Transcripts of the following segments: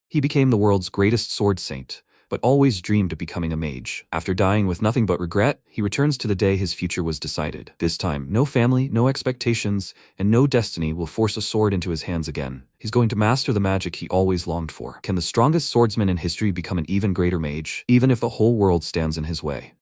He became the world's greatest sword saint, but always dreamed of becoming a mage. After dying with nothing but regret, he returns to the day his future was decided. This time, no family, no expectations, and no destiny will force a sword into his hands again. He's going to master the magic he always longed for. Can the strongest swordsman in history become an even greater mage, even if the whole world stands in his way?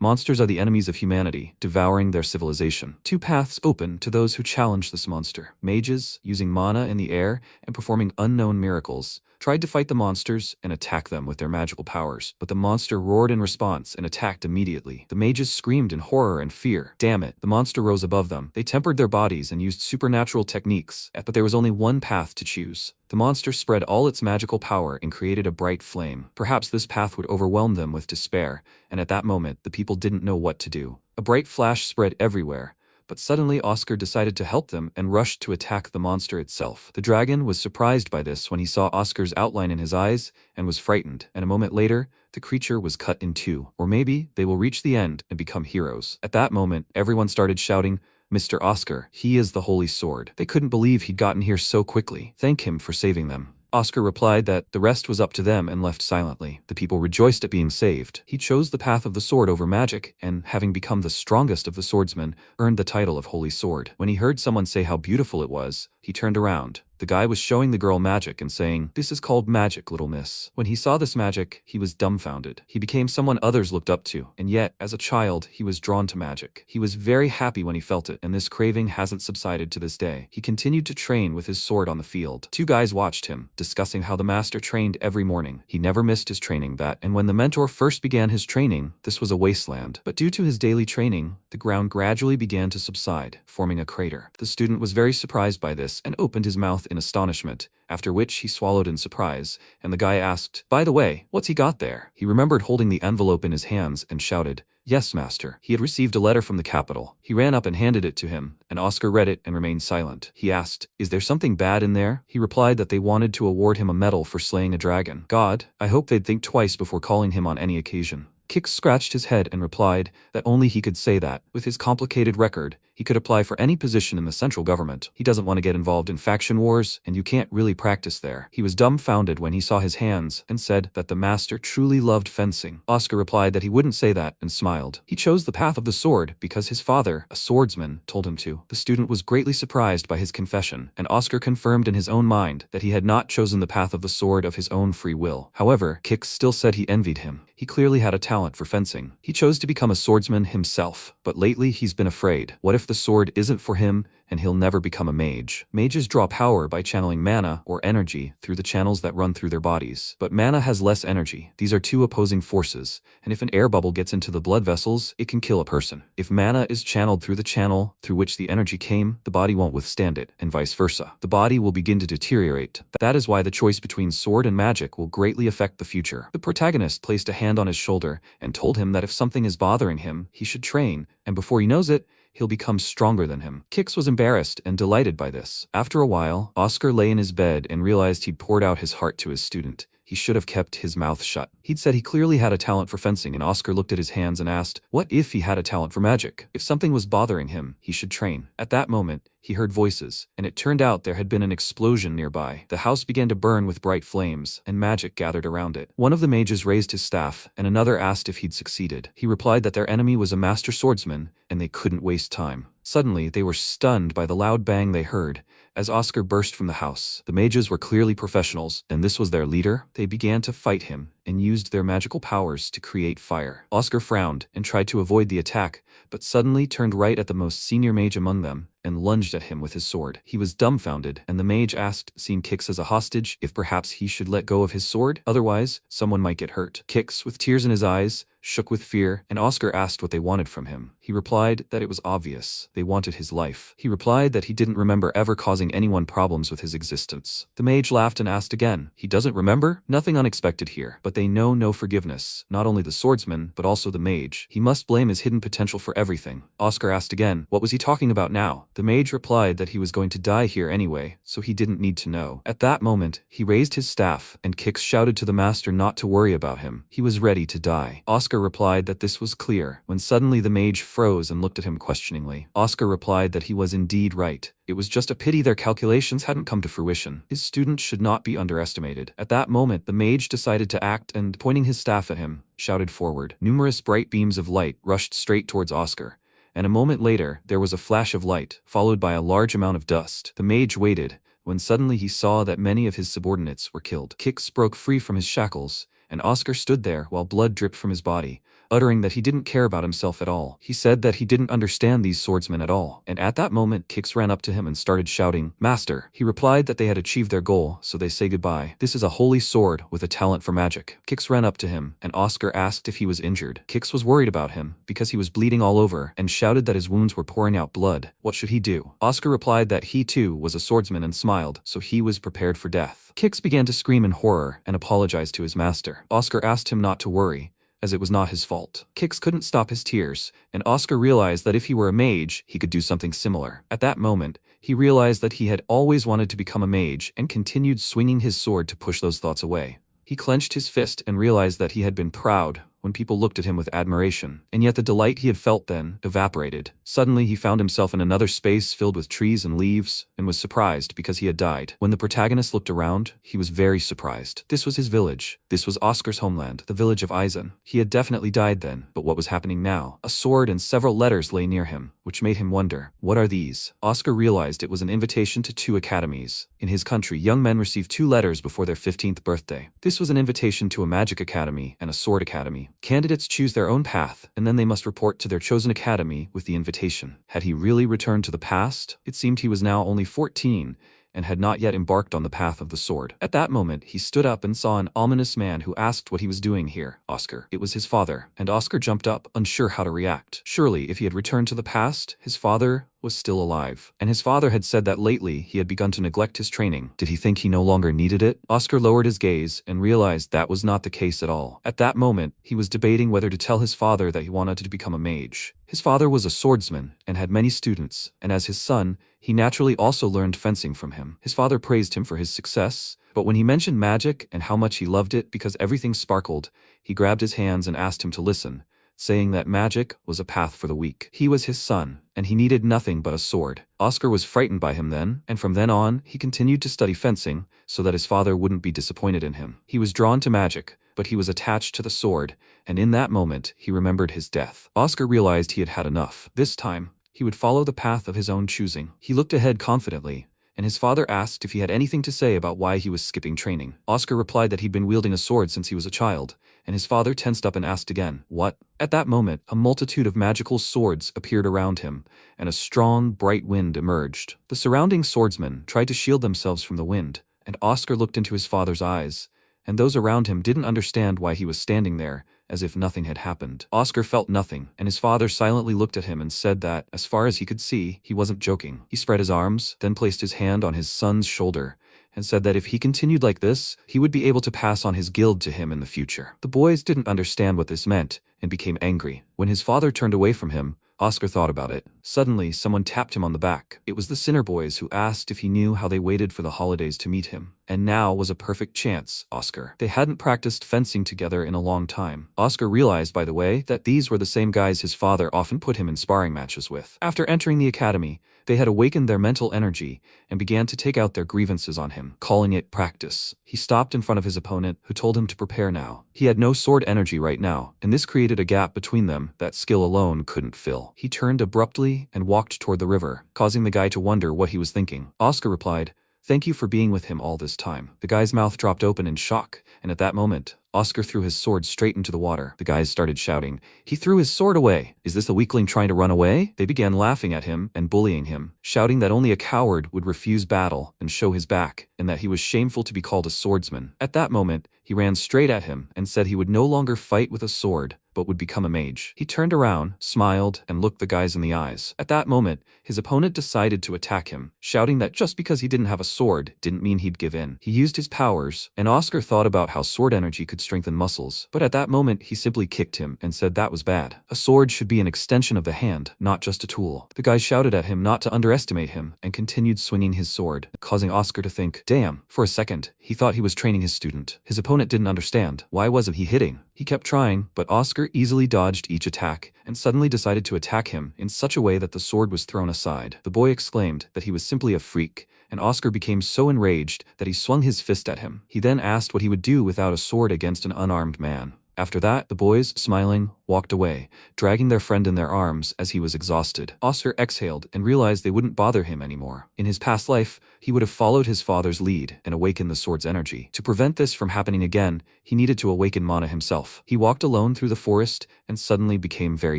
Monsters are the enemies of humanity, devouring their civilization. Two paths open to those who challenge this monster. Mages, using mana in the air and performing unknown miracles, tried to fight the monsters and attack them with their magical powers, but the monster roared in response and attacked immediately. The mages screamed in horror and fear. Damn it, the monster rose above them. They tempered their bodies and used supernatural techniques, but there was only one path to choose. The monster spread all its magical power and created a bright flame. Perhaps this path would overwhelm them with despair, and at that moment, the people didn't know what to do. A bright flash spread everywhere, but suddenly Oscar decided to help them and rushed to attack the monster itself. The dragon was surprised by this when he saw Oscar's outline in his eyes and was frightened, and a moment later, the creature was cut in two. Or maybe they will reach the end and become heroes. At that moment, everyone started shouting, "Mr. Oscar, he is the Holy Sword." They couldn't believe he'd gotten here so quickly. Thank him for saving them. Oscar replied that the rest was up to them and left silently. The people rejoiced at being saved. He chose the path of the sword over magic, and having become the strongest of the swordsmen, earned the title of Holy Sword. When he heard someone say how beautiful it was, he turned around. The guy was showing the girl magic and saying, "This is called magic, little miss." When he saw this magic, he was dumbfounded. He became someone others looked up to, and yet, as a child, he was drawn to magic. He was very happy when he felt it, and this craving hasn't subsided to this day. He continued to train with his sword on the field. Two guys watched him, discussing how the master trained every morning. He never missed his training and when the mentor first began his training, this was a wasteland. But due to his daily training, the ground gradually began to subside, forming a crater. The student was very surprised by this and opened his mouth in astonishment, after which he swallowed in surprise, and the guy asked, "By the way, what's he got there?" He remembered holding the envelope in his hands and shouted, "Yes, master." He had received a letter from the capital. He ran up and handed it to him, and Oscar read it and remained silent. He asked, "Is there something bad in there?" He replied that they wanted to award him a medal for slaying a dragon. God, I hope they'd think twice before calling him on any occasion. Kix scratched his head and replied that only he could say that. With his complicated record, he could apply for any position in the central government. He doesn't want to get involved in faction wars, and you can't really practice there. He was dumbfounded when he saw his hands and said that the master truly loved fencing. Oscar replied that he wouldn't say that and smiled. He chose the path of the sword because his father, a swordsman, told him to. The student was greatly surprised by his confession, and Oscar confirmed in his own mind that he had not chosen the path of the sword of his own free will. However, Kix still said he envied him. He clearly had a talent for fencing. He chose to become a swordsman himself, but lately he's been afraid. What if the sword isn't for him and he'll never become a mage? Mages draw power by channeling mana or energy through the channels that run through their bodies. But mana has less energy. These are two opposing forces, and if an air bubble gets into the blood vessels, it can kill a person. If mana is channeled through the channel through which the energy came, the body won't withstand it, and vice versa. The body will begin to deteriorate. That is why the choice between sword and magic will greatly affect the future. The protagonist placed a hand on his shoulder and told him that if something is bothering him, he should train, and before he knows it, he'll become stronger than him. Kix was embarrassed and delighted by this. After a while, Oscar lay in his bed and realized he'd poured out his heart to his student. He should have kept his mouth shut. He'd said he clearly had a talent for fencing, and Oscar looked at his hands and asked, what if he had a talent for magic? If something was bothering him, he should train. At that moment, he heard voices, and it turned out there had been an explosion nearby. The house began to burn with bright flames, and magic gathered around it. One of the mages raised his staff, and another asked if he'd succeeded. He replied that their enemy was a master swordsman, and they couldn't waste time. Suddenly, they were stunned by the loud bang they heard as Oscar burst from the house. The mages were clearly professionals, and this was their leader. They began to fight him and used their magical powers to create fire. Oscar frowned and tried to avoid the attack, but suddenly turned right at the most senior mage among them and lunged at him with his sword. He was dumbfounded, and the mage asked, seeing Kix as a hostage, if perhaps he should let go of his sword, otherwise someone might get hurt. Kix, with tears in his eyes, shook with fear, and Oscar asked what they wanted from him. He replied that it was obvious. They wanted his life. He replied that he didn't remember ever causing anyone problems with his existence. The mage laughed and asked again, he doesn't remember? Nothing unexpected here, but they know no forgiveness. Not only the swordsman, but also the mage. He must blame his hidden potential for everything. Oscar asked again, what was he talking about now? The mage replied that he was going to die here anyway, so he didn't need to know. At that moment, he raised his staff, and Kix shouted to the master not to worry about him. He was ready to die. Oscar replied that this was clear, when suddenly the mage froze and looked at him questioningly. Oscar replied that he was indeed right. It was just a pity their calculations hadn't come to fruition. His student should not be underestimated. At that moment, the mage decided to act and, pointing his staff at him, shouted forward. Numerous bright beams of light rushed straight towards Oscar, and a moment later, there was a flash of light, followed by a large amount of dust. The mage waited, when suddenly he saw that many of his subordinates were killed. Kix broke free from his shackles, and Oscar stood there while blood dripped from his body, uttering that he didn't care about himself at all. He said that he didn't understand these swordsmen at all, and at that moment Kix ran up to him and started shouting, "Master!" He replied that they had achieved their goal, so they say goodbye. "This is a holy sword with a talent for magic." Kix ran up to him, and Oscar asked if he was injured. Kix was worried about him, because he was bleeding all over, and shouted that his wounds were pouring out blood. What should he do? Oscar replied that he too was a swordsman and smiled, so he was prepared for death. Kix began to scream in horror and apologized to his master. Oscar asked him not to worry, as it was not his fault. Kix couldn't stop his tears, and Oscar realized that if he were a mage, he could do something similar. At that moment, he realized that he had always wanted to become a mage and continued swinging his sword to push those thoughts away. He clenched his fist and realized that he had been proud when people looked at him with admiration, and yet the delight he had felt then evaporated. Suddenly he found himself in another space filled with trees and leaves, and was surprised because he had died. When the protagonist looked around, he was very surprised. This was his village. This was Oscar's homeland, the village of Eisen. He had definitely died then, but what was happening now? A sword and several letters lay near him, which made him wonder, what are these? Oscar realized it was an invitation to 2 academies. In his country, young men received 2 letters before their 15th birthday. This was an invitation to a magic academy and a sword academy. Candidates choose their own path, and then they must report to their chosen academy with the invitation. Had he really returned to the past? It seemed he was now only 14, and had not yet embarked on the path of the sword. At that moment, he stood up and saw an ominous man who asked what he was doing here. Oscar. It was his father, and Oscar jumped up, unsure how to react. Surely, if he had returned to the past, his father was still alive. And his father had said that lately he had begun to neglect his training. Did he think he no longer needed it? Oscar lowered his gaze and realized that was not the case at all. At that moment, he was debating whether to tell his father that he wanted to become a mage. His father was a swordsman and had many students, and as his son, he naturally also learned fencing from him. His father praised him for his success, but when he mentioned magic and how much he loved it because everything sparkled, he grabbed his hands and asked him to listen, saying that magic was a path for the weak. He was his son, and he needed nothing but a sword. Oscar was frightened by him then, and from then on, he continued to study fencing so that his father wouldn't be disappointed in him. He was drawn to magic, but he was attached to the sword, and in that moment, he remembered his death. Oscar realized he had had enough. This time, he would follow the path of his own choosing. He looked ahead confidently, and his father asked if he had anything to say about why he was skipping training. Oscar replied that he'd been wielding a sword since he was a child, and his father tensed up and asked again, "What?" At that moment, a multitude of magical swords appeared around him, and a strong, bright wind emerged. The surrounding swordsmen tried to shield themselves from the wind, and Oscar looked into his father's eyes, and those around him didn't understand why he was standing there, as if nothing had happened. Oscar felt nothing, and his father silently looked at him and said that, as far as he could see, he wasn't joking. He spread his arms, then placed his hand on his son's shoulder, and said that if he continued like this, he would be able to pass on his guild to him in the future. The boys didn't understand what this meant, and became angry. When his father turned away from him, Oscar thought about it. Suddenly, someone tapped him on the back. It was the Sinner Boys who asked if he knew how they waited for the holidays to meet him. And now was a perfect chance, Oscar. They hadn't practiced fencing together in a long time. Oscar realized, by the way, that these were the same guys his father often put him in sparring matches with. After entering the academy, they had awakened their mental energy and began to take out their grievances on him, calling it practice. He stopped in front of his opponent, who told him to prepare now. He had no sword energy right now, and this created a gap between them that skill alone couldn't fill. He turned abruptly and walked toward the river, causing the guy to wonder what he was thinking. Oscar replied, "Thank you for being with him all this time." The guy's mouth dropped open in shock, and at that moment, Oscar threw his sword straight into the water. The guys started shouting. He threw his sword away. Is this the weakling trying to run away? They began laughing at him and bullying him, shouting that only a coward would refuse battle and show his back, and that he was shameful to be called a swordsman. At that moment, he ran straight at him and said he would no longer fight with a sword, but would become a mage. He turned around, smiled, and looked the guys in the eyes. At that moment, his opponent decided to attack him, shouting that just because he didn't have a sword didn't mean he'd give in. He used his powers, and Oscar thought about how sword energy could strengthen muscles, but at that moment he simply kicked him and said that was bad. A sword should be an extension of the hand, not just a tool. The guy shouted at him not to underestimate him and continued swinging his sword, causing Oscar to think, damn. For a second, he thought he was training his student. His opponent opponent didn't understand. Why wasn't he hitting? He kept trying, but Oscar easily dodged each attack and suddenly decided to attack him in such a way that the sword was thrown aside. The boy exclaimed that he was simply a freak, and Oscar became so enraged that he swung his fist at him. He then asked what he would do without a sword against an unarmed man. After that, the boys, smiling, walked away, dragging their friend in their arms as he was exhausted. Oscar exhaled and realized they wouldn't bother him anymore. In his past life, he would have followed his father's lead and awakened the sword's energy. To prevent this from happening again, he needed to awaken mana himself. He walked alone through the forest and suddenly became very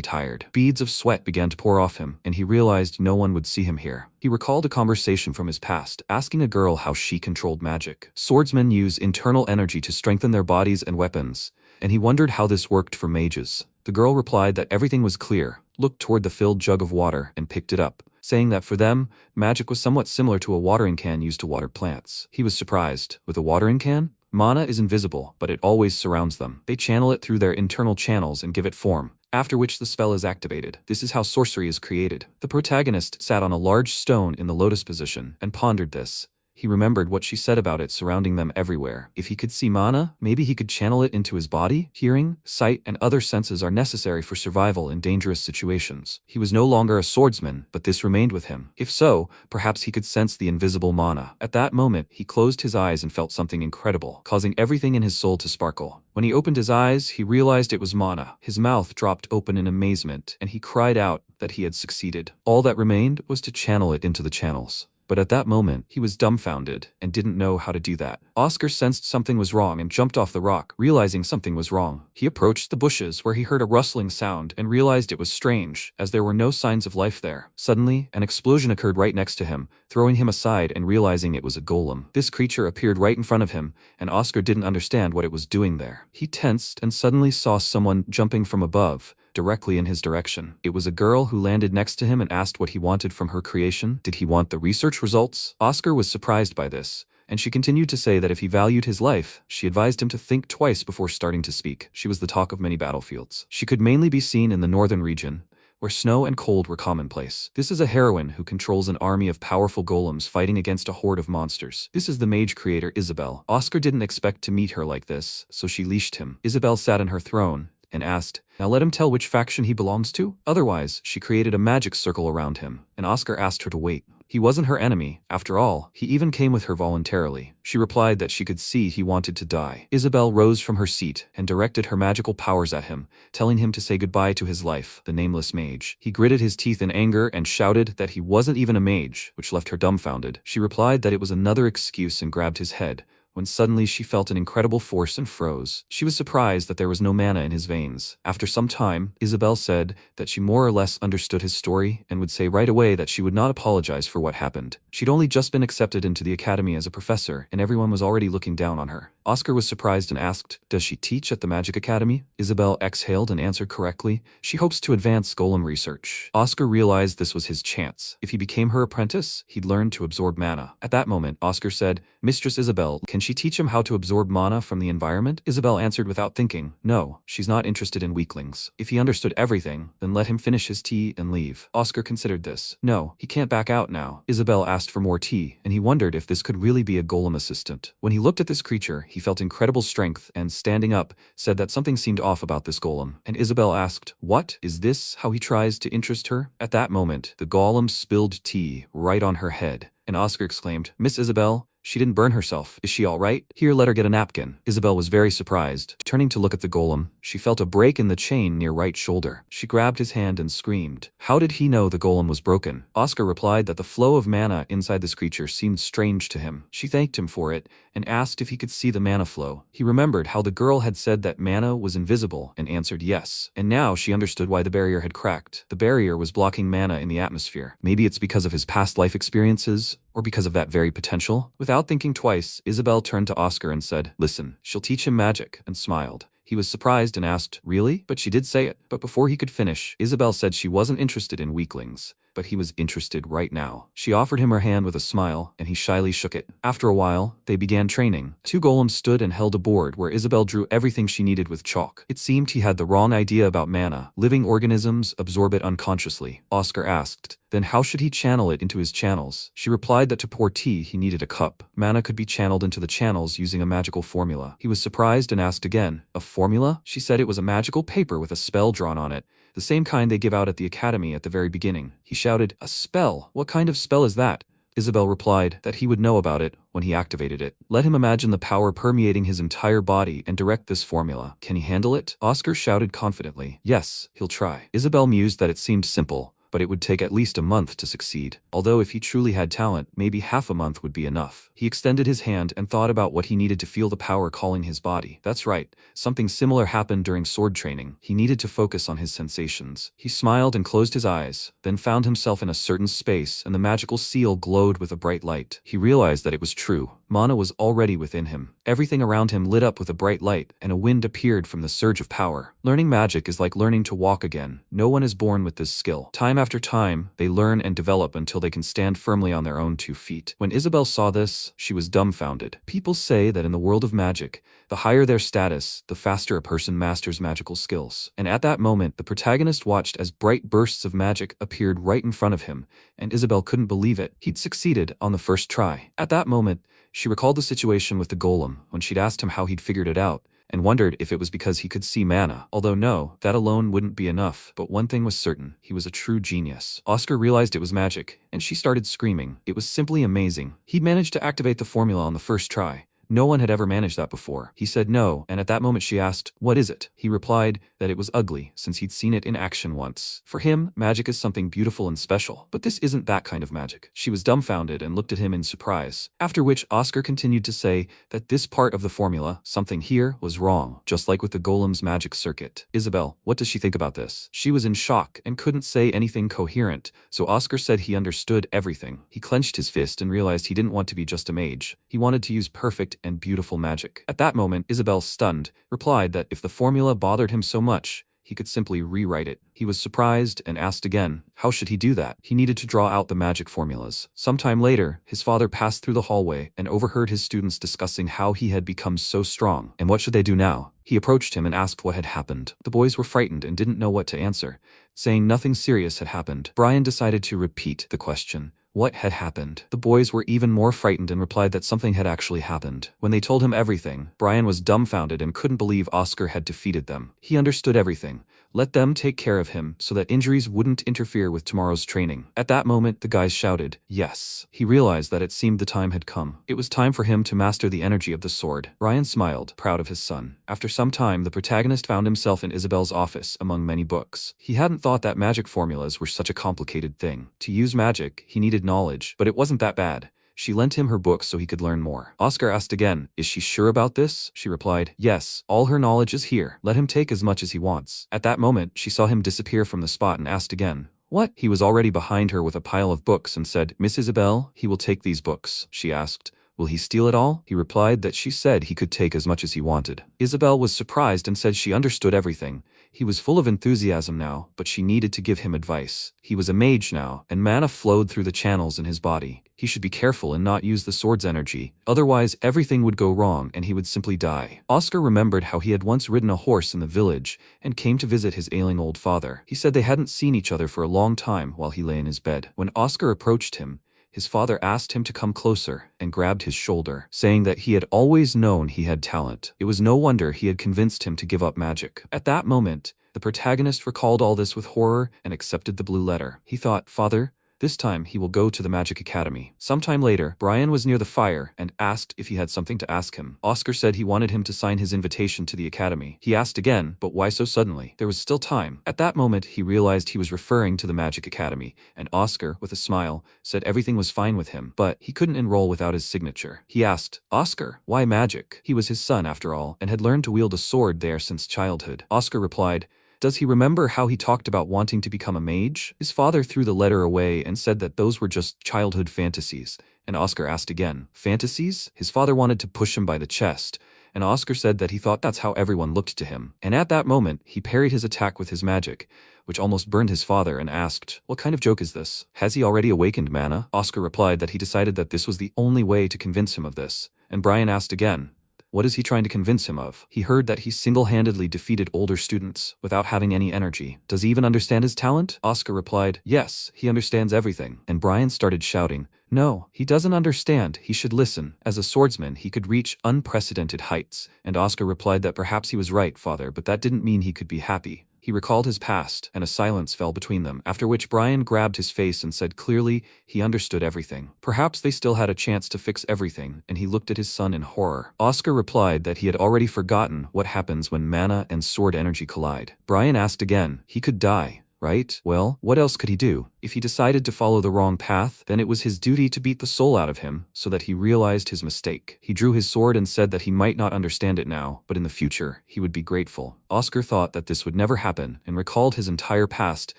tired. Beads of sweat began to pour off him, and he realized no one would see him here. He recalled a conversation from his past, asking a girl how she controlled magic. Swordsmen use internal energy to strengthen their bodies and weapons, and he wondered how this worked for mages. The girl replied that everything was clear, looked toward the filled jug of water, and picked it up, saying that for them, magic was somewhat similar to a watering can used to water plants. He was surprised. With a watering can, mana is invisible, but it always surrounds them. They channel it through their internal channels and give it form, after which the spell is activated. This is how sorcery is created. The protagonist sat on a large stone in the lotus position and pondered this. He remembered what she said about it surrounding them everywhere. If he could see mana, maybe he could channel it into his body. Hearing, sight, and other senses are necessary for survival in dangerous situations. He was no longer a swordsman, but this remained with him. If so, perhaps he could sense the invisible mana. At that moment, he closed his eyes and felt something incredible, causing everything in his soul to sparkle. When he opened his eyes, he realized it was mana. His mouth dropped open in amazement, and he cried out that he had succeeded. All that remained was to channel it into the channels. But at that moment, he was dumbfounded and didn't know how to do that. Oscar sensed something was wrong and jumped off the rock, realizing something was wrong. He approached the bushes where he heard a rustling sound and realized it was strange, as there were no signs of life there. Suddenly, an explosion occurred right next to him, throwing him aside and realizing it was a golem. This creature appeared right in front of him, and Oscar didn't understand what it was doing there. He tensed and suddenly saw someone jumping from above, directly in his direction. It was a girl who landed next to him and asked what he wanted from her creation. Did he want the research results? Oscar was surprised by this, and she continued to say that if he valued his life, she advised him to think twice before starting to speak. She was the talk of many battlefields. She could mainly be seen in the northern region, where snow and cold were commonplace. This is a heroine who controls an army of powerful golems fighting against a horde of monsters. This is the mage creator Isabel. Oscar didn't expect to meet her like this, so she leashed him. Isabel sat on her throne and asked, "Now let him tell which faction he belongs to?" Otherwise, she created a magic circle around him, and Oscar asked her to wait. He wasn't her enemy. After all, he even came with her voluntarily. She replied that she could see he wanted to die. Isabel rose from her seat and directed her magical powers at him, telling him to say goodbye to his life, the nameless mage. He gritted his teeth in anger and shouted that he wasn't even a mage, which left her dumbfounded. She replied that it was another excuse and grabbed his head, when suddenly she felt an incredible force and froze. She was surprised that there was no mana in his veins. After some time, Isabel said that she more or less understood his story and would say right away that she would not apologize for what happened. She'd only just been accepted into the academy as a professor, and everyone was already looking down on her. Oscar was surprised and asked, "Does she teach at the Magic Academy?" Isabel exhaled and answered correctly, "She hopes to advance golem research." Oscar realized this was his chance. If he became her apprentice, he'd learn to absorb mana. At that moment, Oscar said, "Mistress Isabel, can she teach him how to absorb mana from the environment?" Isabel answered without thinking, "No, she's not interested in weaklings. If he understood everything, then let him finish his tea and leave." Oscar considered this. No, he can't back out now. Isabel asked for more tea, and he wondered if this could really be a golem assistant. When he looked at this creature, he felt incredible strength and, standing up, said that something seemed off about this golem. And Isabel asked, "What? Is this how he tries to interest her?" At that moment, the golem spilled tea right on her head, and Oscar exclaimed, "Miss Isabel, she didn't burn herself. Is she all right? Here, let her get a napkin." Isabel was very surprised. Turning to look at the golem, she felt a break in the chain near right shoulder. She grabbed his hand and screamed. How did he know the golem was broken? Oscar replied that the flow of mana inside this creature seemed strange to him. She thanked him for it and asked if he could see the mana flow. He remembered how the girl had said that mana was invisible and answered yes. And now she understood why the barrier had cracked. The barrier was blocking mana in the atmosphere. Maybe it's because of his past life experiences, or because of that very potential? Without thinking twice, Isabel turned to Oscar and said, "Listen, she'll teach him magic," and smiled. He was surprised and asked, "Really?" But she did say it. But before he could finish, Isabel said she wasn't interested in weaklings, but he was interested right now. She offered him her hand with a smile, and he shyly shook it. After a while, they began training. Two golems stood and held a board where Isabel drew everything she needed with chalk. It seemed he had the wrong idea about mana. Living organisms absorb it unconsciously. Oscar asked, Then how should he channel it into his channels? She replied that to pour tea he needed a cup. Mana could be channeled into the channels using a magical formula. He was surprised and asked again, "A formula?" She said it was a magical paper with a spell drawn on it, the same kind they give out at the academy at the very beginning. He shouted, "A spell? What kind of spell is that?" Isabel replied that he would know about it when he activated it. Let him imagine the power permeating his entire body and direct this formula. Can he handle it? Oscar shouted confidently. Yes, he'll try. Isabel mused that it seemed simple, but it would take at least a month to succeed. Although if he truly had talent, maybe half a month would be enough. He extended his hand and thought about what he needed to feel the power calling his body. That's right, something similar happened during sword training. He needed to focus on his sensations. He smiled and closed his eyes, then found himself in a certain space and the magical seal glowed with a bright light. He realized that it was true. Mana was already within him. Everything around him lit up with a bright light, and a wind appeared from the surge of power. Learning magic is like learning to walk again. No one is born with this skill. Time after time, they learn and develop until they can stand firmly on their own 2 feet. When Isabel saw this, she was dumbfounded. People say that in the world of magic, the higher their status, the faster a person masters magical skills. And at that moment, the protagonist watched as bright bursts of magic appeared right in front of him, and Isabel couldn't believe it. He'd succeeded on the first try. At that moment, she recalled the situation with the golem when she'd asked him how he'd figured it out, and wondered if it was because he could see mana. Although no, that alone wouldn't be enough. But one thing was certain, he was a true genius. Oscar realized it was magic, and she started screaming. It was simply amazing. He'd managed to activate the formula on the first try. No one had ever managed that before. He said no, and at that moment she asked, "What is it?" He replied that it was ugly, since he'd seen it in action once. For him, magic is something beautiful and special. But this isn't that kind of magic. She was dumbfounded and looked at him in surprise. After which Oscar continued to say that this part of the formula, something here, was wrong, just like with the golem's magic circuit. Isabel, what does she think about this? She was in shock and couldn't say anything coherent, so Oscar said he understood everything. He clenched his fist and realized he didn't want to be just a mage. He wanted to use perfect and beautiful magic. At that moment, Isabel, stunned, replied that if the formula bothered him so much, he could simply rewrite it. He was surprised and asked again, how should he do that? He needed to draw out the magic formulas. Sometime later, his father passed through the hallway and overheard his students discussing how he had become so strong, and what should they do now. He approached him and asked what had happened. The boys were frightened and didn't know what to answer. Saying nothing serious had happened, Brian decided to repeat the question. What had happened? The boys were even more frightened and replied that something had actually happened. When they told him everything, Brian was dumbfounded and couldn't believe Oscar had defeated them. He understood everything. Let them take care of him so that injuries wouldn't interfere with tomorrow's training. At that moment, the guys shouted, yes. He realized that it seemed the time had come. It was time for him to master the energy of the sword. Brian smiled, proud of his son. After some time, the protagonist found himself in Isabel's office among many books. He hadn't thought that magic formulas were such a complicated thing. To use magic, he needed knowledge, but it wasn't that bad. She lent him her books so he could learn more. Oscar asked again, is she sure about this? She replied, yes, all her knowledge is here. Let him take as much as he wants. At that moment, she saw him disappear from the spot and asked again, what? He was already behind her with a pile of books and said, Miss Isabel, he will take these books. She asked, will he steal it all? He replied that she said he could take as much as he wanted. Isabel was surprised and said she understood everything. He was full of enthusiasm now, but she needed to give him advice. He was a mage now, and mana flowed through the channels in his body. He should be careful and not use the sword's energy, otherwise everything would go wrong and he would simply die. Oscar remembered how he had once ridden a horse in the village and came to visit his ailing old father. He said they hadn't seen each other for a long time while he lay in his bed. When Oscar approached him, his father asked him to come closer and grabbed his shoulder, saying that he had always known he had talent. It was no wonder he had convinced him to give up magic. At that moment, the protagonist recalled all this with horror and accepted the blue letter. He thought, Father, this time he will go to the Magic Academy. Sometime later, Brian was near the fire and asked if he had something to ask him. Oscar said he wanted him to sign his invitation to the academy. He asked again, but why so suddenly? There was still time. At that moment, he realized he was referring to the Magic Academy, and Oscar, with a smile, said everything was fine with him, but he couldn't enroll without his signature. He asked, Oscar, why magic? He was his son after all, and had learned to wield a sword there since childhood. Oscar replied, does he remember how he talked about wanting to become a mage? His father threw the letter away and said that those were just childhood fantasies. And Oscar asked again, fantasies? His father wanted to push him by the chest, and Oscar said that he thought that's how everyone looked to him. And at that moment, he parried his attack with his magic, which almost burned his father, and asked, what kind of joke is this? Has he already awakened mana? Oscar replied that he decided that this was the only way to convince him of this. And Brian asked again, What is he trying to convince him of? He heard that he single-handedly defeated older students without having any energy. Does he even understand his talent? Oscar replied, yes, he understands everything. And Brian started shouting, no, he doesn't understand. He should listen. As a swordsman, he could reach unprecedented heights. And Oscar replied that perhaps he was right, father, but that didn't mean he could be happy. He recalled his past, and a silence fell between them, after which Brian grabbed his face and said clearly he understood everything. Perhaps they still had a chance to fix everything, and he looked at his son in horror. Oscar replied that he had already forgotten what happens when mana and sword energy collide. Brian asked again, he could die, right? Well, what else could he do? If he decided to follow the wrong path, then it was his duty to beat the soul out of him so that he realized his mistake. He drew his sword and said that he might not understand it now, but in the future, he would be grateful. Oscar thought that this would never happen and recalled his entire past,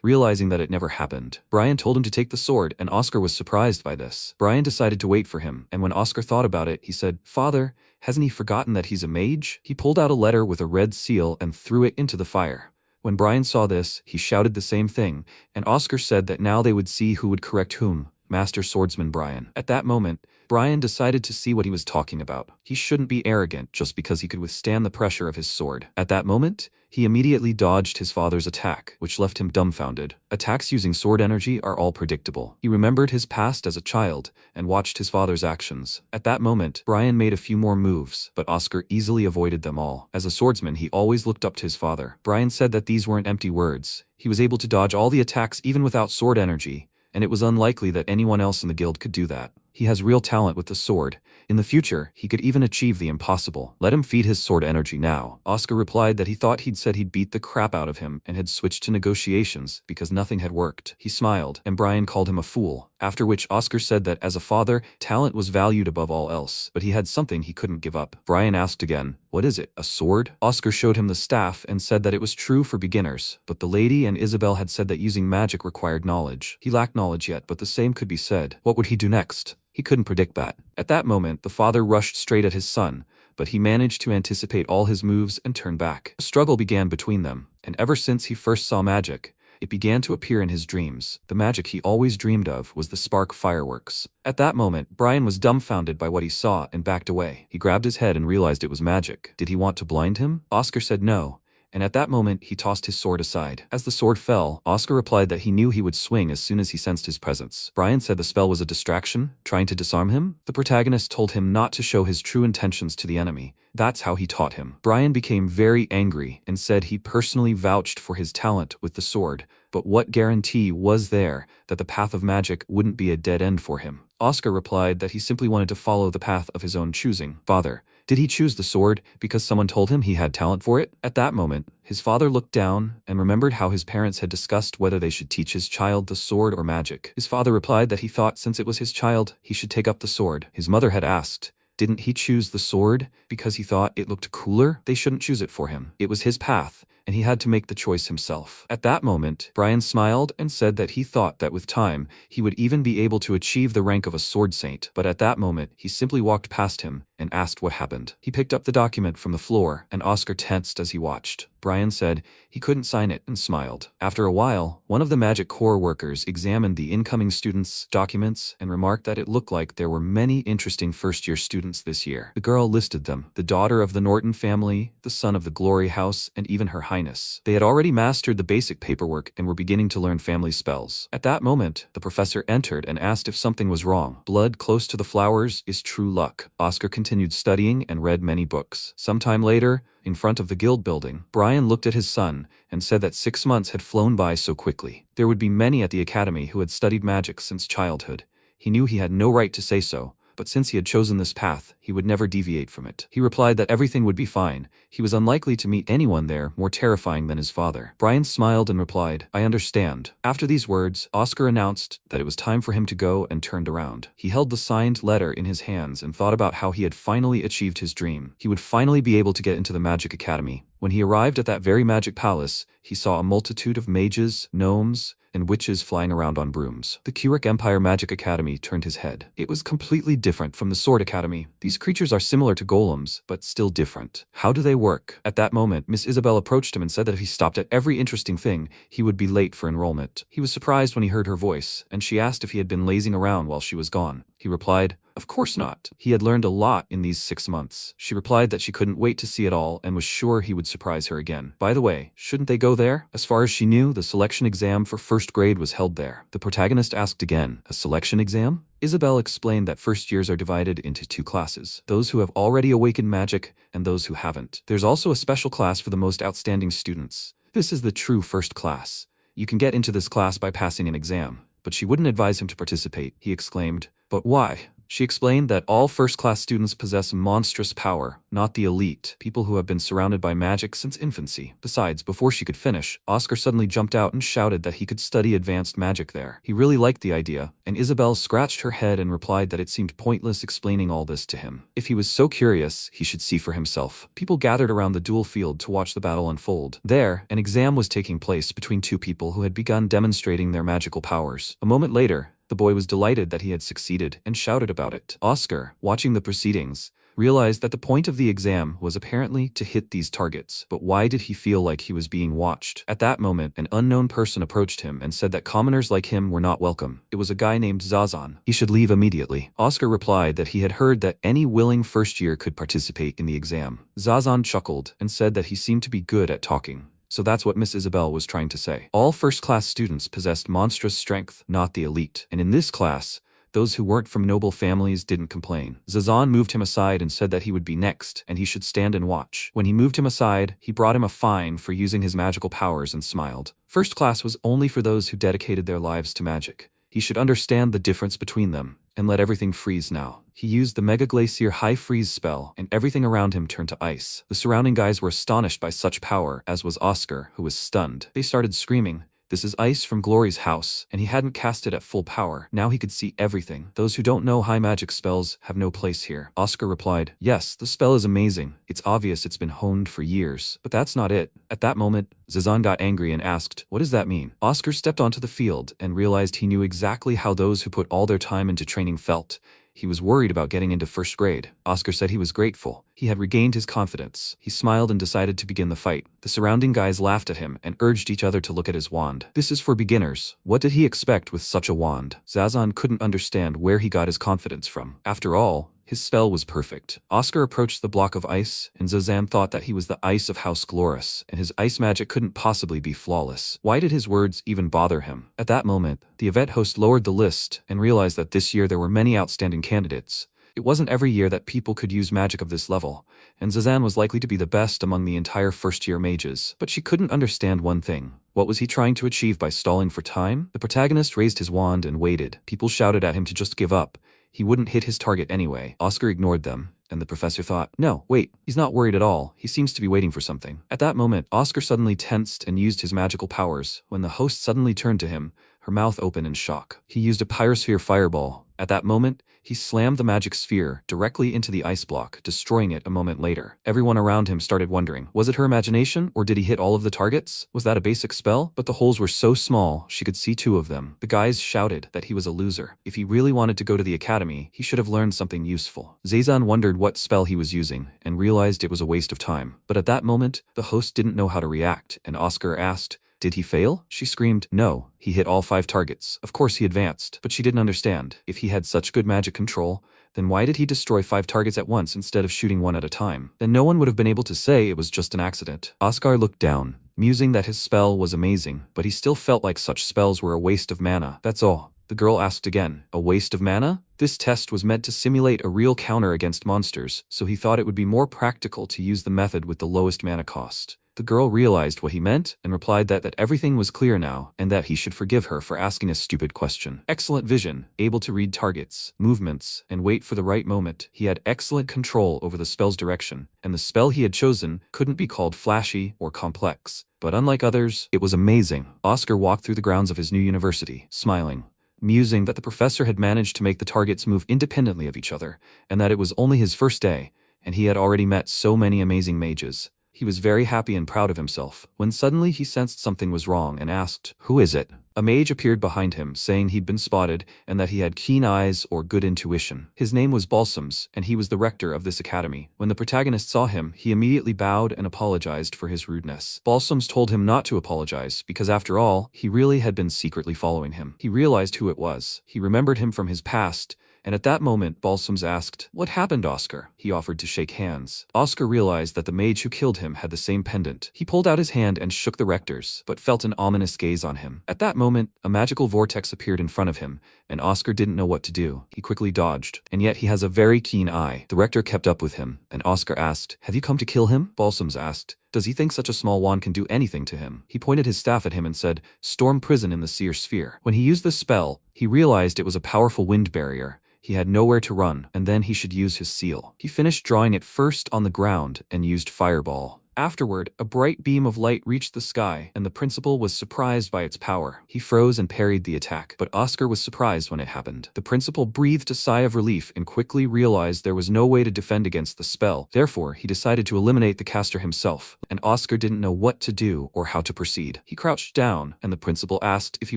realizing that it never happened. Brian told him to take the sword, and Oscar was surprised by this. Brian decided to wait for him, and when Oscar thought about it, he said, Father, hasn't he forgotten that he's a mage? He pulled out a letter with a red seal and threw it into the fire. When Brian saw this, he shouted the same thing, and Oscar said that now they would see who would correct whom, Master Swordsman Brian. At that moment, Brian decided to see what he was talking about. He shouldn't be arrogant just because he could withstand the pressure of his sword. At that moment, he immediately dodged his father's attack, which left him dumbfounded. Attacks using sword energy are all predictable. He remembered his past as a child and watched his father's actions. At that moment, Brian made a few more moves, but Oscar easily avoided them all. As a swordsman, he always looked up to his father. Brian said that these weren't empty words. He was able to dodge all the attacks even without sword energy, and it was unlikely that anyone else in the guild could do that. He has real talent with the sword. In the future, he could even achieve the impossible. Let him feed his sword energy now. Oscar replied that he thought he'd said he'd beat the crap out of him and had switched to negotiations because nothing had worked. He smiled, and Brian called him a fool, after which Oscar said that as a father, talent was valued above all else, but he had something he couldn't give up. Brian asked again, what is it, a sword? Oscar showed him the staff and said that it was true for beginners, but the lady and Isabel had said that using magic required knowledge. He lacked knowledge yet, but the same could be said. What would he do next? He couldn't predict that. At that moment, the father rushed straight at his son, but he managed to anticipate all his moves and turn back. A struggle began between them, and ever since he first saw magic, it began to appear in his dreams. The magic he always dreamed of was the spark fireworks. At that moment, Brian was dumbfounded by what he saw and backed away. He grabbed his head and realized it was magic. Did he want to blind him? Oscar said no, and at that moment he tossed his sword aside. As the sword fell, Oscar replied that he knew he would swing as soon as he sensed his presence. Brian said the spell was a distraction, trying to disarm him. The protagonist told him not to show his true intentions to the enemy. That's how he taught him. Brian became very angry and said he personally vouched for his talent with the sword, but what guarantee was there that the path of magic wouldn't be a dead end for him? Oscar replied that he simply wanted to follow the path of his own choosing. Father, did he choose the sword because someone told him he had talent for it? At that moment, his father looked down and remembered how his parents had discussed whether they should teach his child the sword or magic. His father replied that he thought since it was his child, he should take up the sword. His mother had asked, didn't he choose the sword because he thought it looked cooler? They shouldn't choose it for him. It was his path, and he had to make the choice himself. At that moment, Brian smiled and said that he thought that with time, he would even be able to achieve the rank of a sword saint. But at that moment, he simply walked past him and asked what happened. He picked up the document from the floor, and Oscar tensed as he watched. Brian said he couldn't sign it and smiled. After a while, one of the Magic Corps workers examined the incoming students' documents and remarked that it looked like there were many interesting first-year students this year. The girl listed them: the daughter of the Norton family, the son of the Glory House, and even her highness. They had already mastered the basic paperwork and were beginning to learn family spells. At that moment, the professor entered and asked if something was wrong. Blood close to the flowers is true luck. Oscar continued studying and read many books. Sometime later, in front of the guild building, Brian looked at his son and said that 6 months had flown by so quickly. There would be many at the academy who had studied magic since childhood. He knew he had no right to say so, but since he had chosen this path, he would never deviate from it. He replied that everything would be fine. He was unlikely to meet anyone there more terrifying than his father. Brian smiled and replied, I understand. After these words, Oscar announced that it was time for him to go and turned around. He held the signed letter in his hands and thought about how he had finally achieved his dream. He would finally be able to get into the Magic Academy. When he arrived at that very magic palace, he saw a multitude of mages, gnomes, and witches flying around on brooms. The Keurig Empire Magic Academy turned his head. It was completely different from the Sword Academy. These creatures are similar to golems, but still different. How do they work? At that moment, Miss Isabel approached him and said that if he stopped at every interesting thing, he would be late for enrollment. He was surprised when he heard her voice, and she asked if he had been lazing around while she was gone. He He replied, "Of course not." He had learned a lot in these 6 months. She replied that she couldn't wait to see it all and was sure he would surprise her again. By the way, shouldn't they go there? As far as she knew, the selection exam for first grade was held there. The protagonist asked again, "A selection exam?" Isabel explained that first years are divided into 2 classes, those who have already awakened magic and those who haven't. There's also a special class for the most outstanding students. This is the true first class. You can get into this class by passing an exam. But she wouldn't advise him to participate, he exclaimed. But why? She explained that all first-class students possess monstrous power, not the elite, people who have been surrounded by magic since infancy. Besides, before she could finish, Oscar suddenly jumped out and shouted that he could study advanced magic there. He really liked the idea, and Isabel scratched her head and replied that it seemed pointless explaining all this to him. If he was so curious, he should see for himself. People gathered around the duel field to watch the battle unfold. There, an exam was taking place between 2 people who had begun demonstrating their magical powers. A moment later, the boy was delighted that he had succeeded and shouted about it. Oscar, watching the proceedings, realized that the point of the exam was apparently to hit these targets. But why did he feel like he was being watched? At that moment, an unknown person approached him and said that commoners like him were not welcome. It was a guy named Zazan. He should leave immediately. Oscar replied that he had heard that any willing first year could participate in the exam. Zazan chuckled and said that he seemed to be good at talking. So that's what Miss Isabel was trying to say. All first-class students possessed monstrous strength, not the elite. And in this class, those who weren't from noble families didn't complain. Zazan moved him aside and said that he would be next, and he should stand and watch. When he moved him aside, he brought him a fine for using his magical powers and smiled. First class was only for those who dedicated their lives to magic. He should understand the difference between them, and let everything freeze now. He used the Mega Glacier High Freeze spell, and everything around him turned to ice. The surrounding guys were astonished by such power, as was Oscar, who was stunned. They started screaming, "This is ice from Glory's house," and he hadn't cast it at full power. Now he could see everything. "Those who don't know high magic spells have no place here." Oscar replied, "Yes, the spell is amazing. It's obvious it's been honed for years. But that's not it." At that moment, Zazan got angry and asked, "What does that mean?" Oscar stepped onto the field and realized he knew exactly how those who put all their time into training felt. He was worried about getting into first grade. Oscar said he was grateful. He had regained his confidence. He smiled and decided to begin the fight. The surrounding guys laughed at him and urged each other to look at his wand. This is for beginners. What did he expect with such a wand? Zazan couldn't understand where he got his confidence from. After all, his spell was perfect. Oscar approached the block of ice, and Zazan thought that he was the ice of House Gloris, and his ice magic couldn't possibly be flawless. Why did his words even bother him? At that moment, the event host lowered the list and realized that this year there were many outstanding candidates. It wasn't every year that people could use magic of this level, and Zazan was likely to be the best among the entire first-year mages. But she couldn't understand one thing. What was he trying to achieve by stalling for time? The protagonist raised his wand and waited. People shouted at him to just give up. He wouldn't hit his target anyway. Oscar ignored them, and the professor thought, "No, wait, he's not worried at all. He seems to be waiting for something." At that moment, Oscar suddenly tensed and used his magical powers when the host suddenly turned to him, her mouth open in shock. He used a pyrosphere fireball. At that moment, he slammed the magic sphere directly into the ice block, destroying it a moment later. Everyone around him started wondering, was it her imagination, or did he hit all of the targets? Was that a basic spell? But the holes were so small, she could see 2 of them. The guys shouted that he was a loser. If he really wanted to go to the academy, he should have learned something useful. Zazan wondered what spell he was using, and realized it was a waste of time. But at that moment, the host didn't know how to react, and Oscar asked, "Did he fail?" She screamed, "No, he hit all 5 targets. Of course he advanced." But she didn't understand. If he had such good magic control, then why did he destroy 5 targets at once instead of shooting 1 at a time? Then no one would have been able to say it was just an accident. Oscar looked down, musing that his spell was amazing, but he still felt like such spells were a waste of mana. "That's all?" The girl asked again. "A waste of mana?" This test was meant to simulate a real counter against monsters, so he thought it would be more practical to use the method with the lowest mana cost. The girl realized what he meant and replied that everything was clear now and that he should forgive her for asking a stupid question. Excellent vision, able to read targets, movements, and wait for the right moment. He had excellent control over the spell's direction, and the spell he had chosen couldn't be called flashy or complex. But unlike others, it was amazing. Oscar walked through the grounds of his new university, smiling, musing that the professor had managed to make the targets move independently of each other, and that it was only his first day, and he had already met so many amazing mages. He was very happy and proud of himself, when suddenly he sensed something was wrong and asked, "Who is it?" A mage appeared behind him, saying he'd been spotted and that he had keen eyes or good intuition. His name was Balsams, and he was the rector of this academy. When the protagonist saw him, he immediately bowed and apologized for his rudeness. Balsams told him not to apologize, because after all, he really had been secretly following him. He realized who it was. He remembered him from his past, And at that moment, Balsams asked, "What happened, Oscar?" He offered to shake hands. Oscar realized that the mage who killed him had the same pendant. He pulled out his hand and shook the rector's, but felt an ominous gaze on him. At that moment, a magical vortex appeared in front of him, and Oscar didn't know what to do. He quickly dodged. And yet he has a very keen eye. The rector kept up with him, and Oscar asked, "Have you come to kill him?" Balsams asked, "Does he think such a small wand can do anything to him?" He pointed his staff at him and said, "Storm prison in the seer sphere." When he used the spell, he realized it was a powerful wind barrier. He had nowhere to run, and then he should use his seal. He finished drawing it first on the ground and used fireball. Afterward, a bright beam of light reached the sky, and the principal was surprised by its power. He froze and parried the attack, but Oscar was surprised when it happened. The principal breathed a sigh of relief and quickly realized there was no way to defend against the spell. Therefore, he decided to eliminate the caster himself, and Oscar didn't know what to do or how to proceed. He crouched down, and the principal asked if he